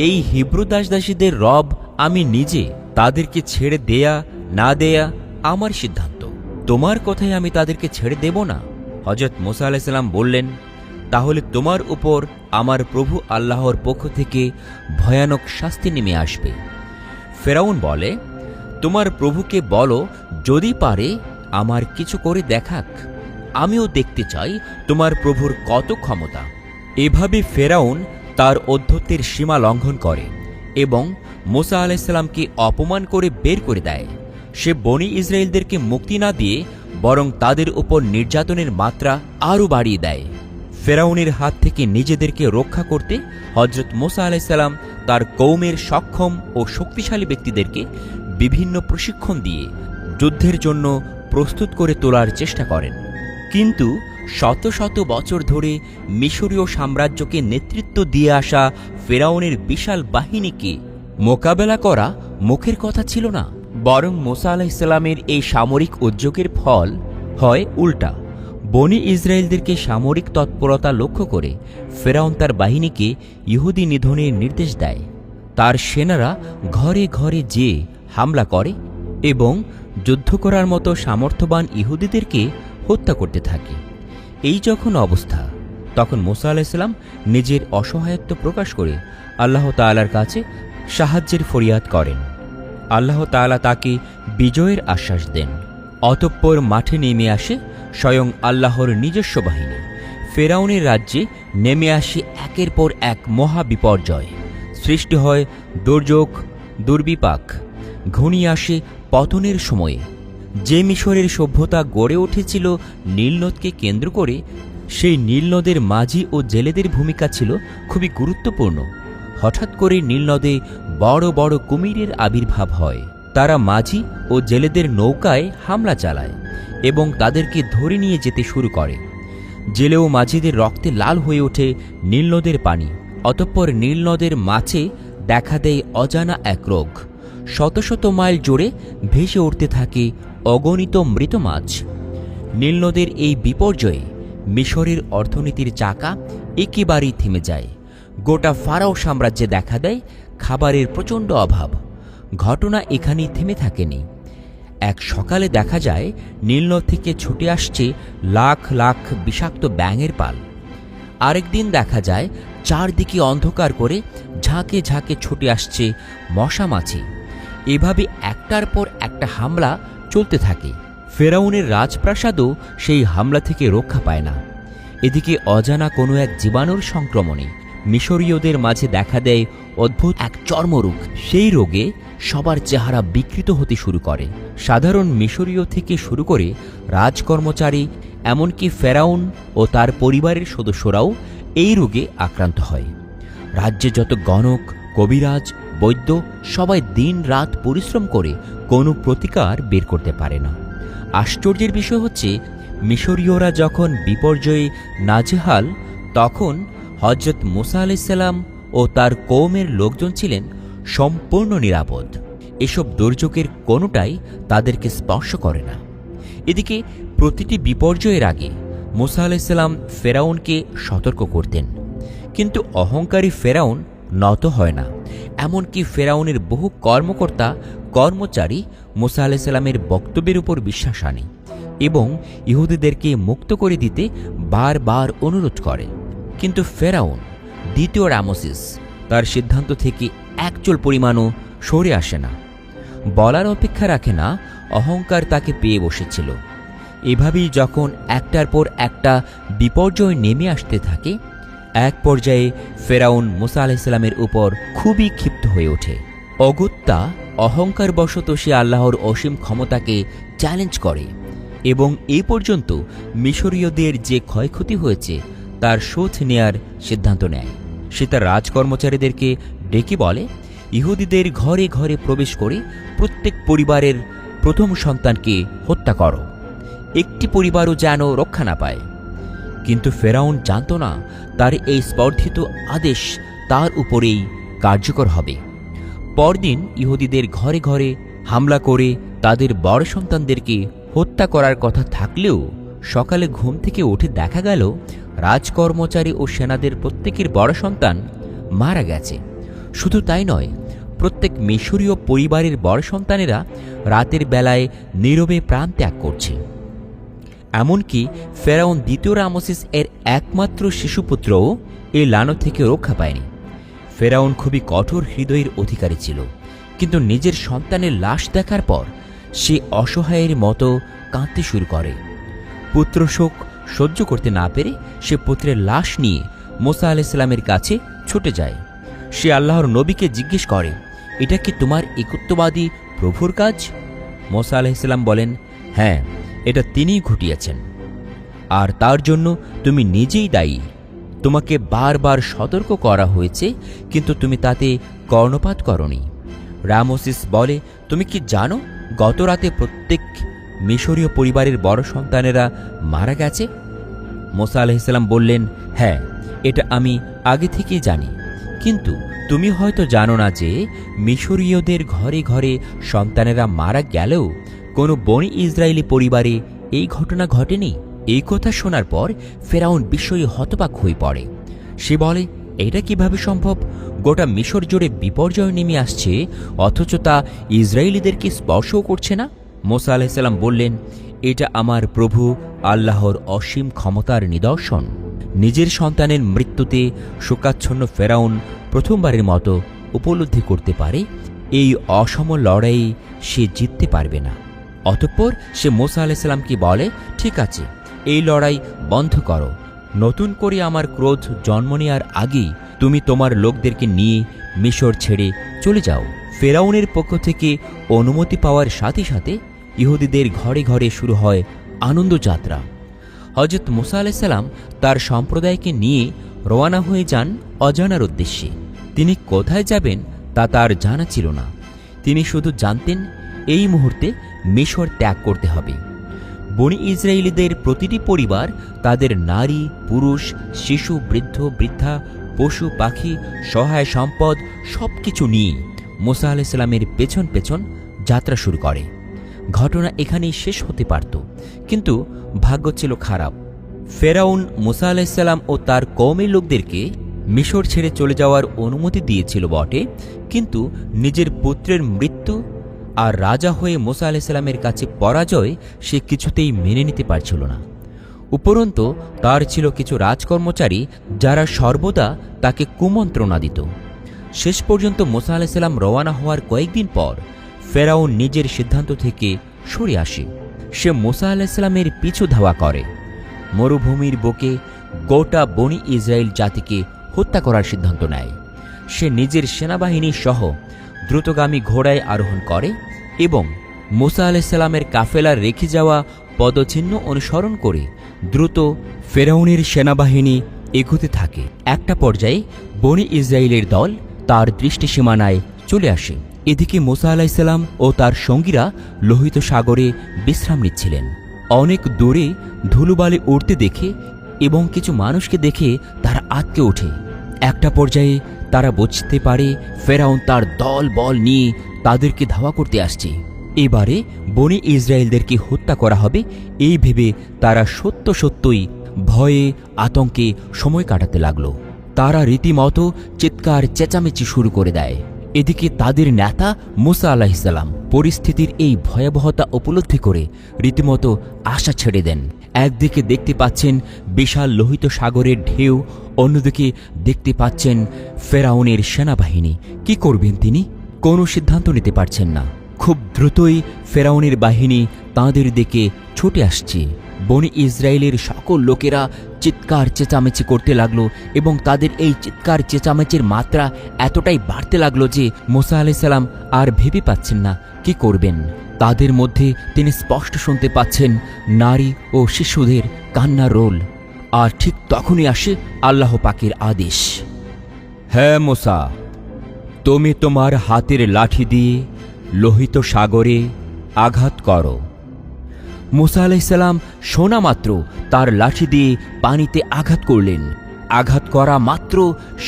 এই হিব্রু দাসদাসীদের রব আমি নিজে, তাদেরকে ছেড়ে দেয়া না দেয়া আমার সিদ্ধান্ত। তোমার কথায় আমি তাদেরকে ছেড়ে দেব না। হযরত মুসা আলাইহিস সালাম বললেন, তাহলে তোমার উপর আমার প্রভু আল্লাহর পক্ষ থেকে ভয়ানক শাস্তি নেমে আসবে। ফেরাউন বলে, তোমার প্রভুকে বলো যদি পারে আমার কিছু করে দেখাক, আমিও দেখতে চাই তোমার প্রভুর কত ক্ষমতা। এভাবে ফেরাউন তার অধ্যত্বের সীমা লঙ্ঘন করে এবং মুসা আলাইহিস সালামকে অপমান করে বের করে দেয়। সে বনি ইসরায়েলদেরকে মুক্তি না দিয়ে বরং তাদের উপর নির্যাতনের মাত্রা আরও বাড়িয়ে দেয়। ফেরাউনের হাত থেকে নিজেদেরকে রক্ষা করতে হযরত মুসা আলাইহিস সালাম তার কওমের সক্ষম ও শক্তিশালী ব্যক্তিদেরকে বিভিন্ন প্রশিক্ষণ দিয়ে যুদ্ধের জন্য প্রস্তুত করে তোলার চেষ্টা করেন। কিন্তু শত শত বছর ধরে মিশরীয় সাম্রাজ্যকে নেতৃত্ব দিয়ে আসা ফেরাউনের বিশাল বাহিনীকে মোকাবেলা করা মুখের কথা ছিল না, বরং মুসা আলাইহিস সালামের এই সামরিক উদ্যোগের ফল হয় উল্টা। বনি ইসরায়েলদেরকে সামরিক তৎপরতা লক্ষ্য করে ফেরাউন তার বাহিনীকে ইহুদি নিধনের নির্দেশ দেয়। তার সেনারা ঘরে ঘরে যেয়ে হামলা করে এবং যুদ্ধ করার মতো সামর্থ্যবান ইহুদিদেরকে হত্যা করতে থাকে। এই যখন অবস্থা, তখন মুসা আলাইহিস সালাম নিজের অসহায়ত্ব প্রকাশ করে আল্লাহ তাআলার কাছে সাহায্যের ফরিয়াদ করেন। আল্লাহ তাআলা তাকে বিজয়ের আশ্বাস দেন। অতঃপর মাঠে নেমে আসে স্বয়ং আল্লাহর নিজস্ব বাহিনী। ফেরাউনের রাজ্যে নেমে আসে একের পর এক মহা বিপর্যয়। সৃষ্টি হয় দুর্যোগ, দুর্বিপাক, ঘনিয়ে আসে পতনের সময়ে। যে মিশরের সভ্যতা গড়ে উঠেছিল নীলনদকে কেন্দ্র করে, সেই নীলনদের মাঝি ও জেলেদের ভূমিকা ছিল খুবই গুরুত্বপূর্ণ। হঠাৎ করে নীলনদে বড় বড় কুমিরের আবির্ভাব হয়। তারা মাঝি ও জেলেদের নৌকায় হামলা চালায় এবং তাদেরকে ধরে নিয়ে যেতে শুরু করে। জেলে ও মাঝিদের রক্তে লাল হয়ে ওঠে নীলনদের পানি। অতঃপর নীলনদের মাঝে দেখা দেয় অজানা এক রোগ। শত শত মাইল জুড়ে ভেসে উঠতে থাকে অগণিত মৃত মাছ। নীলনদের এই বিপর্যয়ে মিশরের অর্থনীতির চাকা একেবারেই থেমে যায়। গোটা ফারাও সাম্রাজ্যে দেখা দেয় খাবারের প্রচণ্ড অভাব। ঘটনা এখানেই থেমে থাকেনি। এক সকালে দেখা যায় নীলনদ থেকে ছুটে আসছে লাখ লাখ বিষাক্ত ব্যাঙের পাল। আরেকদিন দেখা যায় চারদিকে অন্ধকার করে ঝাঁকে ঝাঁকে ছুটে আসছে মশা মাছি। এভাবে একটার পর একটা হামলা চলতে থাকে। ফেরাউনের রাজপ্রাসাদও সেই হামলা থেকে রক্ষা পায় না। এদিকে অজানা কোনো এক জীবাণুর সংক্রমণে মিশরীয়দের মাঝে দেখা দেয় অদ্ভুত এক চর্মরোগ। সেই রোগে সবার চেহারা বিকৃত হতে শুরু করে। সাধারণ মিশরীয় থেকে শুরু করে রাজকর্মচারী, এমনকি ফেরাউন ও তার পরিবারের সদস্যরাও এই রোগে আক্রান্ত হয়। রাজ্যে যত গণক, কবিরাজ, বৈদ্য সবাই দিন রাত পরিশ্রম করে কোনো প্রতিকার বের করতে পারে না। আশ্চর্যের বিষয় হচ্ছে, মিশরীয়রা যখন বিপর্যয়ে নাজেহাল, তখন হযরত মুসা আলাইহিস সালাম ও তার কওমের লোকজন ছিলেন সম্পূর্ণ নিরাপদ। এসব দুর্যোগের কোনোটাই তাদেরকে স্পর্শ করে না। এদিকে প্রতিটি বিপর্যয়ের আগে মুসা আলাইহিস সালাম ফেরাউনকে সতর্ক করতেন, কিন্তু অহংকারী ফেরাউন নত হয় না। এমনকি ফেরাউনের বহু কর্মকর্তা কর্মচারী মুসা আলাইহিস সালামের বক্তব্যের উপর বিশ্বাস আনে এবং ইহুদিদেরকে মুক্ত করে দিতে বারবার অনুরোধ করে। কিন্তু ফেরাউন দ্বিতীয় রামসেস তার সিদ্ধান্ত থেকে একচুল পরিমাণও সরে আসে না, বলার অপেক্ষা রাখে না, অহংকার তাকে পেয়ে বসেছিল। এভাবেই যখন একটার পর একটা বিপর্যয় নেমে আসতে থাকে, এক পর্যায়ে ফেরাউন মুসা আলাইহিসসালামের উপর খুবই ক্ষিপ্ত হয়ে ওঠে। অগত্যা অহংকারবশত সে আল্লাহর অসীম ক্ষমতাকে চ্যালেঞ্জ করে এবং এই পর্যন্ত মিশরীয়দের যে ক্ষয়ক্ষতি হয়েছে তার শোধ নেয়ার সিদ্ধান্ত নেয়। সে তার রাজকর্মচারীদেরকে ডেকে বলে, ইহুদিদের ঘরে ঘরে প্রবেশ করে প্রত্যেক পরিবারের প্রথম সন্তানকে হত্যা করো, একটি পরিবারও যেন রক্ষা না পায়। কিন্তু ফেরাউন জানত না তার এই স্পর্ধিত আদেশ তার উপরেই কার্যকর হবে। পরদিন ইহুদিদের ঘরে ঘরে হামলা করে তাদের বড় সন্তানদেরকে হত্যা করার কথা থাকলেও সকালে ঘুম থেকে উঠে দেখা গেল রাজকর্মচারী ও সেনাদের প্রত্যেকের বড় সন্তান মারা গেছে। শুধু তাই নয়, প্রত্যেক মিশরীয় পরিবারের বড় সন্তানেরা রাতের বেলায় নীরবে প্রাণ ত্যাগ করছে। এমনকি ফেরাউন দ্বিতীয় রামসেস এর একমাত্র শিশুপুত্রও এই লানত থেকে রক্ষা পায়নি। ফেরাউন খুবই কঠোর হৃদয়ের অধিকারী ছিল, কিন্তু নিজের সন্তানের লাশ দেখার পর সে অসহায়ের মতো কাঁদতে শুরু করে। পুত্র শোক সহ্য করতে না পেরে সে পুত্রের লাশ নিয়ে মুসা আলাইহিসসালামের কাছে ছুটে যায়। সে আল্লাহর নবীকে জিজ্ঞেস করে, এটা কি তোমার একত্ববাদী প্রভুর কাজ? মুসা আলাইহিসসালাম বলেন, হ্যাঁ, এটা তিনিই ঘটিয়েছেন, আর তার জন্য তুমি নিজেই দায়ী। তোমাকে বারবার সতর্ক করা হয়েছে, কিন্তু তুমি তাতে কর্ণপাত করনি। রামসেস বলে, তুমি কি জানো গত রাতে প্রত্যেক মিশরীয় পরিবারের বড় সন্তানেরা মারা গেছে? মুসা আলাইহিসসালাম বললেন, হ্যাঁ, এটা আমি আগে থেকেই জানি, কিন্তু তুমি হয়তো জানো না যে মিশরীয়দের ঘরে ঘরে সন্তানেরা মারা গেলেও কোনো বনি ইসরায়েলি পরিবারে এই ঘটনা ঘটেনি। এই কথা শোনার পর ফেরাউন বিস্ময়ে হতবাক হয়ে পড়ে। সে বলে, এটা কিভাবে সম্ভব? গোটা মিশর জুড়ে বিপর্যয় নেমে আসছে, অথচ তা ইসরায়েলিদেরকে স্পর্শও করছে না। মুসা আলাইহিসসালাম বললেন, এটা আমার প্রভু আল্লাহর অসীম ক্ষমতার নিদর্শন। নিজের সন্তানের মৃত্যুতে শোকাচ্ছন্ন ফেরাউন প্রথমবারের মতো উপলব্ধি করতে পারে এই অসম লড়াই সে জিততে পারবে না। অতঃপর সে মুসা আলাইহিসসালামকে বলে, ঠিক আছে, এই লড়াই বন্ধ করো। নতুন করে আমার ক্রোধ জন্ম নেওয়ার আগেই তুমি তোমার লোকদেরকে নিয়ে মিশর ছেড়ে চলে যাও। ফেরাউনের পক্ষ থেকে অনুমতি পাওয়ার সাথে সাথে ইহুদিদের ঘরে ঘরে শুরু হয় আনন্দযাত্রা। হযরত মুসা আলাইহিসসালাম তার সম্প্রদায়কে নিয়ে রওনা হয়ে যান অজানার উদ্দেশ্যে। তিনি কোথায় যাবেন তা তার জানা ছিল না। তিনি শুধু জানতেন এই মুহূর্তে মিশর ত্যাগ করতে হবে। বনি ইসরায়েলিদের প্রতিটি পরিবার তাদের নারী, পুরুষ, শিশু, বৃদ্ধ, বৃদ্ধা, পশু, পাখি, সহায় সম্পদ সবকিছু নিয়ে মুসা আলাইহিসসালামের পেছন পেছন যাত্রা শুরু করে। ঘটনা এখানেই শেষ হতে পারত, কিন্তু ভাগ্য ছিল খারাপ। ফেরাউন মুসা আলাইহিসসালাম ও তার কওমের লোকদেরকে মিশর ছেড়ে চলে যাওয়ার অনুমতি দিয়েছিল বটে, কিন্তু নিজের পুত্রের মৃত্যু আর রাজা হয়ে মুসা আলাইহিসসালামের কাছে পরাজয় সে কিছুতেই মেনে নিতে পারছিল না। উপরন্তু তার ছিল কিছু রাজকর্মচারী যারা সর্বদা তাকে কুমন্ত্রণা দিত। শেষ পর্যন্ত মুসা আলাইহিসসালাম রওয়ানা হওয়ার কয়েকদিন পর ফেরাউন নিজের সিদ্ধান্ত থেকে সরে আসে। সে মুসা আলাইহিসসালামের পিছু ধাওয়া করে। মরুভূমির বুকে গোটা বনি ইসরায়েল জাতিকে হত্যা করার সিদ্ধান্ত নেয়। সে নিজের সেনাবাহিনী সহ দ্রুতগামী ঘোড়ায় আরোহণ করে এবং মুসা আলাইহিসসালামের কাফেলার রেখে যাওয়া পদচিহ্ন অনুসরণ করে দ্রুত ফেরাউনের সেনাবাহিনী এগোতে থাকে। একটা পর্যায়ে বনি ইসরায়েলের দল তার দৃষ্টিসীমানায় চলে আসে। এদিকে মুসা আলাইহিসসালাম ও তার সঙ্গীরা লোহিত সাগরে বিশ্রাম নিচ্ছিলেন। অনেক দূরে ধুলোবালি উড়তে দেখে এবং কিছু মানুষকে দেখে তারা আঁতকে ওঠে। একটা পর্যায়ে তারা বুঝতে পারে ফেরাউন তার দল বল নিয়ে তাদেরকে ধাওয়া করতে আসছে। এবারে বনি ইসরায়েলদেরকে হত্যা করা হবে এই ভেবে তারা সত্যই ভয়ে আতঙ্কে সময় কাটাতে লাগল। তারা রীতিমতো চিৎকার চেঁচামেচি শুরু করে দেয়। এদিকে তাদের নেতা মুসা আলাইহিসসালাম পরিস্থিতির এই ভয়াবহতা উপলব্ধি করে রীতিমতো আশা ছেড়ে দেন। একদিকে দেখতে পাচ্ছেন বিশাল লোহিত সাগরের ঢেউ, অন্যদিকে দেখতে পাচ্ছেন ফেরাউনের সেনাবাহিনী। কি করবেন তিনি? কোনো সিদ্ধান্ত নিতে পারছেন না। খুব দ্রুতই ফেরাউনের বাহিনী তাঁদের দিকে ছুটে আসছে। বনি ইসরায়েলের সকল লোকেরা চিৎকার চেঁচামেচি করতে লাগলো এবং তাদের এই চিৎকার চেঁচামেচির মাত্রা এতটাই বাড়তে লাগলো যে মুসা আলাইহিস সালাম আর ভেবে পাচ্ছেন না কি করবেন। তাদের মধ্যে তিনি স্পষ্ট শুনতে পাচ্ছেন নারী ও শিশুদের কান্নার রোল। আর ঠিক তখনই আসে আল্লাহ পাকের আদেশ, হ্যাঁ মুসা, তুমি তোমার হাতের লাঠি দিয়ে লোহিত সাগরে আঘাত করো। মুসা আলাইহিস সালাম শোনা মাত্র তার লাঠি দিয়ে পানিতে আঘাত করলেন। আঘাত করা মাত্র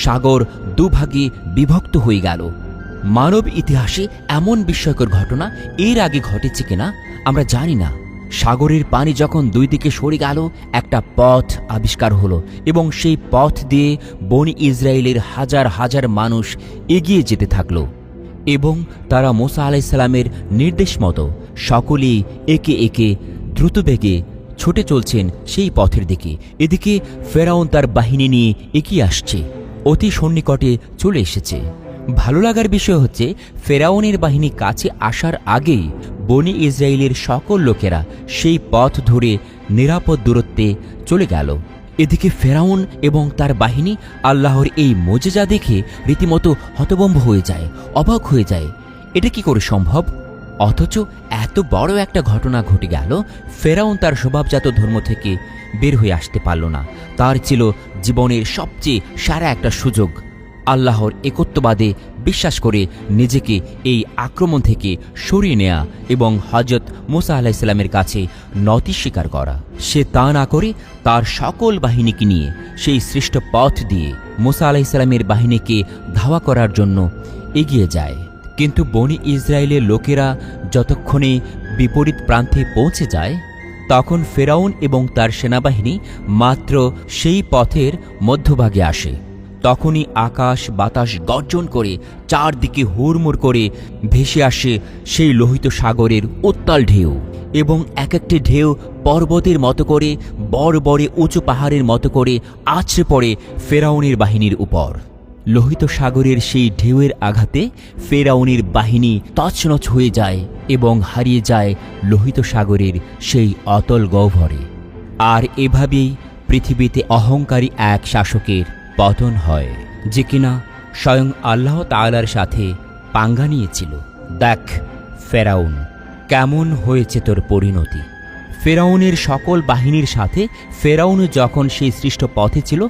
সাগর দুভাগে বিভক্ত হয়ে গেল। মানব ইতিহাসে এমন বিস্ময়কর ঘটনা এর আগে ঘটেছে কিনা আমরা জানি না। সাগরের পানি যখন দুই দিকে সরে গেল, একটা পথ আবিষ্কার হলো এবং সেই পথ দিয়ে বনি ইসরায়েলের হাজার হাজার মানুষ এগিয়ে যেতে থাকল এবং তারা মুসা আলাইহিস সালামের নির্দেশ মতো সকলেই একে একে দ্রুতবেগে ছুটে চলছেন সেই পথের দিকে। এদিকে ফেরাউন তার বাহিনী নিয়ে এগিয়ে আসছে, অতি সন্নিকটে চলে এসেছে। ভালো লাগার বিষয় হচ্ছে ফেরাউনের বাহিনী কাছে আসার আগেই বনি ইসরায়েলের সকল লোকেরা সেই পথ ধরে নিরাপদ দূরত্বে চলে গেল। এদিকে ফেরাউন এবং তার বাহিনী আল্লাহর এই মোজেজা দেখে রীতিমতো হতভম্ব হয়ে যায়, অবাক হয়ে যায়। এটা কি করে সম্ভব? অথচ এত বড় একটা ঘটনা ঘটে গেল, ফেরাউন তার স্বভাবজাত ধর্ম থেকে বের হয়ে আসতে পারল না। তার ছিল জীবনের সবচেয়ে সেরা একটা সুযোগ, আল্লাহর একত্ববাদে বিশ্বাস করে নিজেকে এই আক্রমণ থেকে সরিয়ে নেয়া এবং হযরত মুসা আলাইহিস সালামের কাছে নতি স্বীকার করা। সে তা না করে তার সকল বাহিনীকে নিয়ে সেই সৃষ্ট পথ দিয়ে মুসা আলাইহিস সালামের বাহিনীকে ধাওয়া করার জন্য এগিয়ে যায়। কিন্তু বনি ইসরায়েলের লোকেরা যতক্ষণে বিপরীত প্রান্তে পৌঁছে যায়, তখন ফেরাউন এবং তার সেনাবাহিনী মাত্র সেই পথের মধ্যভাগে আসে। তখনই আকাশ বাতাস গর্জন করে চারদিকে হুড়মুড় করে ভেসে আসে সেই লোহিত সাগরের উত্তাল ঢেউ এবং এক একটি ঢেউ পর্বতের মতো করে, বড় বড় উঁচু পাহাড়ের মতো করে আছড়ে পড়ে ফেরাউনের বাহিনীর উপর। লোহিত সাগরের সেই ঢেউয়ের আঘাতে ফেরাউনের বাহিনী তছনছ হয়ে যায় এবং হারিয়ে যায় লোহিত সাগরের সেই অতল গহ্বরে। আর এভাবেই পৃথিবীতে অহংকারী এক শাসকের পতন হয়, যে কিনা স্বয়ং আল্লাহ তাআলার সাথে পাঙ্গা নিয়েছিল। দেখ ফেরাউন, কেমন হয়েছে তোর পরিণতি। ফেরাউনের সকল বাহিনীর সাথে ফেরাউন যখন সেই সৃষ্ট পথে ছিল,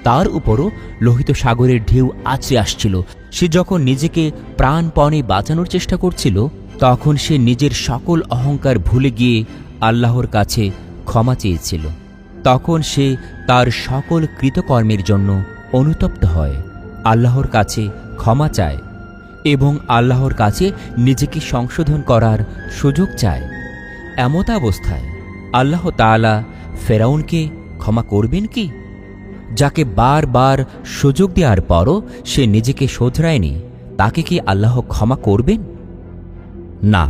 তার উপরও লোহিত সাগরের ঢেউ আছড়ে আসছিল। সে যখন নিজেকে প্রাণপণে বাঁচানোর চেষ্টা করছিল, তখন সে নিজের সকল অহংকার ভুলে গিয়ে আল্লাহর কাছে ক্ষমা চেয়েছিল। তখন সে তার সকল কৃতকর্মের জন্য অনুতপ্ত হয়, আল্লাহর কাছে ক্ষমা চায় এবং আল্লাহর কাছে নিজেকে সংশোধন করার সুযোগ চায়। এমত অবস্থায় আল্লাহ তাআলা ফেরাউনকে ক্ষমা করবেন কি? যাকে বারবার সুযোগ দেওয়ার পরও সে নিজেকে শোধরায়নি, তাকে কি আল্লাহ ক্ষমা করবেন? না।